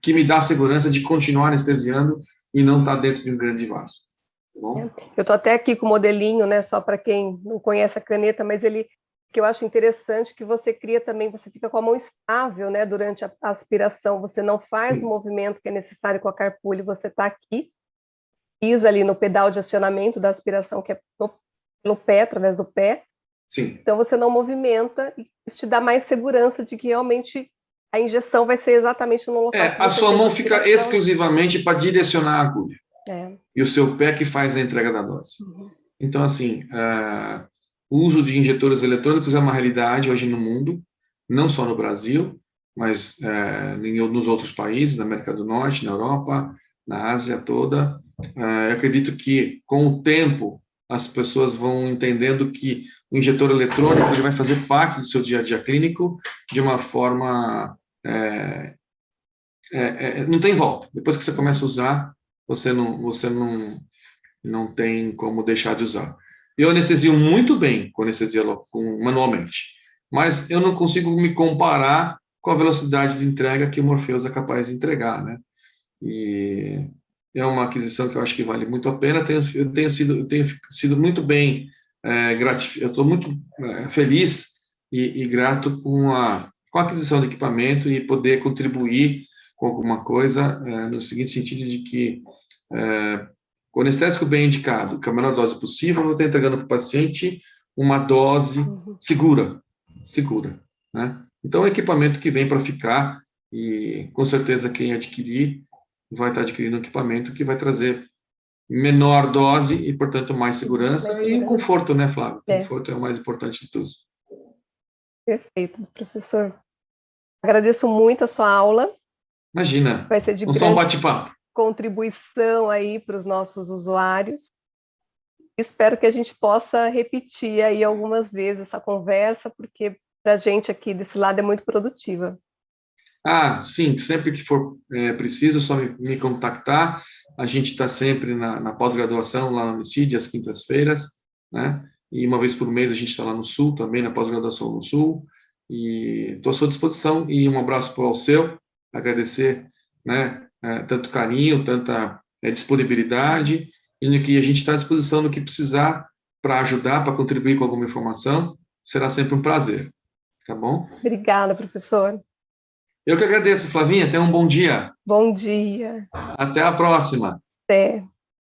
que me dá a segurança de continuar anestesiando e não estar dentro de um grande vaso. Tá bom? Eu estou até aqui com o modelinho, né, só para quem não conhece a caneta, mas que eu acho interessante que você cria também, você fica com a mão estável, né, durante a aspiração, você não faz o movimento que é necessário com a carpule, você está aqui, pisa ali no pedal de acionamento da aspiração, que é no pé, através do pé. Sim. Então você não movimenta, e isso te dá mais segurança de que realmente a injeção vai ser exatamente no local que a sua mão fica exclusivamente para direcionar a agulha. E o seu pé que faz a entrega da dose. Então, assim, o uso de injetores eletrônicos é uma realidade hoje no mundo, não só no Brasil, mas nos outros países, na América do Norte, na Europa, na Ásia toda. Eu acredito que, com o tempo, as pessoas vão entendendo que o injetor eletrônico ele vai fazer parte do seu dia a dia clínico de uma forma... não tem volta. Depois que você começa a usar, você não tem como deixar de usar. Eu anestesio muito bem com anestesia manualmente, mas eu não consigo me comparar com a velocidade de entrega que o Morpheus é capaz de entregar, né? E é uma aquisição que eu acho que vale muito a pena. Eu tenho sido muito bem gratificado. Eu estou muito feliz e grato com a aquisição do equipamento e poder contribuir com alguma coisa no seguinte sentido de que com o anestésico bem indicado, com a menor dose possível, eu vou estar entregando para o paciente uma dose segura, né? Então, é um equipamento que vem para ficar e com certeza quem adquirir vai estar adquirindo um equipamento que vai trazer menor dose e, portanto, mais segurança e conforto, né, Flávio? Conforto é o mais importante de tudo. Perfeito, professor. Agradeço muito a sua aula. Imagina, Vai ser de não só um grande bate-papo. contribuição aí para os nossos usuários. Espero que a gente possa repetir aí algumas vezes essa conversa, porque para a gente aqui desse lado é muito produtiva. Ah, sim, sempre que for preciso, é só me contactar. A gente está sempre na pós-graduação, lá na Unicid, às quintas-feiras, né? E uma vez por mês a gente está lá no Sul, também na pós-graduação no Sul. E estou à sua disposição. E um abraço para o Alceu, agradecer, né, tanto carinho, tanta disponibilidade, e que a gente está à disposição no que precisar para ajudar, para contribuir com alguma informação. Será sempre um prazer, tá bom? Obrigada, professor. Eu que agradeço, Flavinha. Tenha um bom dia. Bom dia. Até a próxima. Até.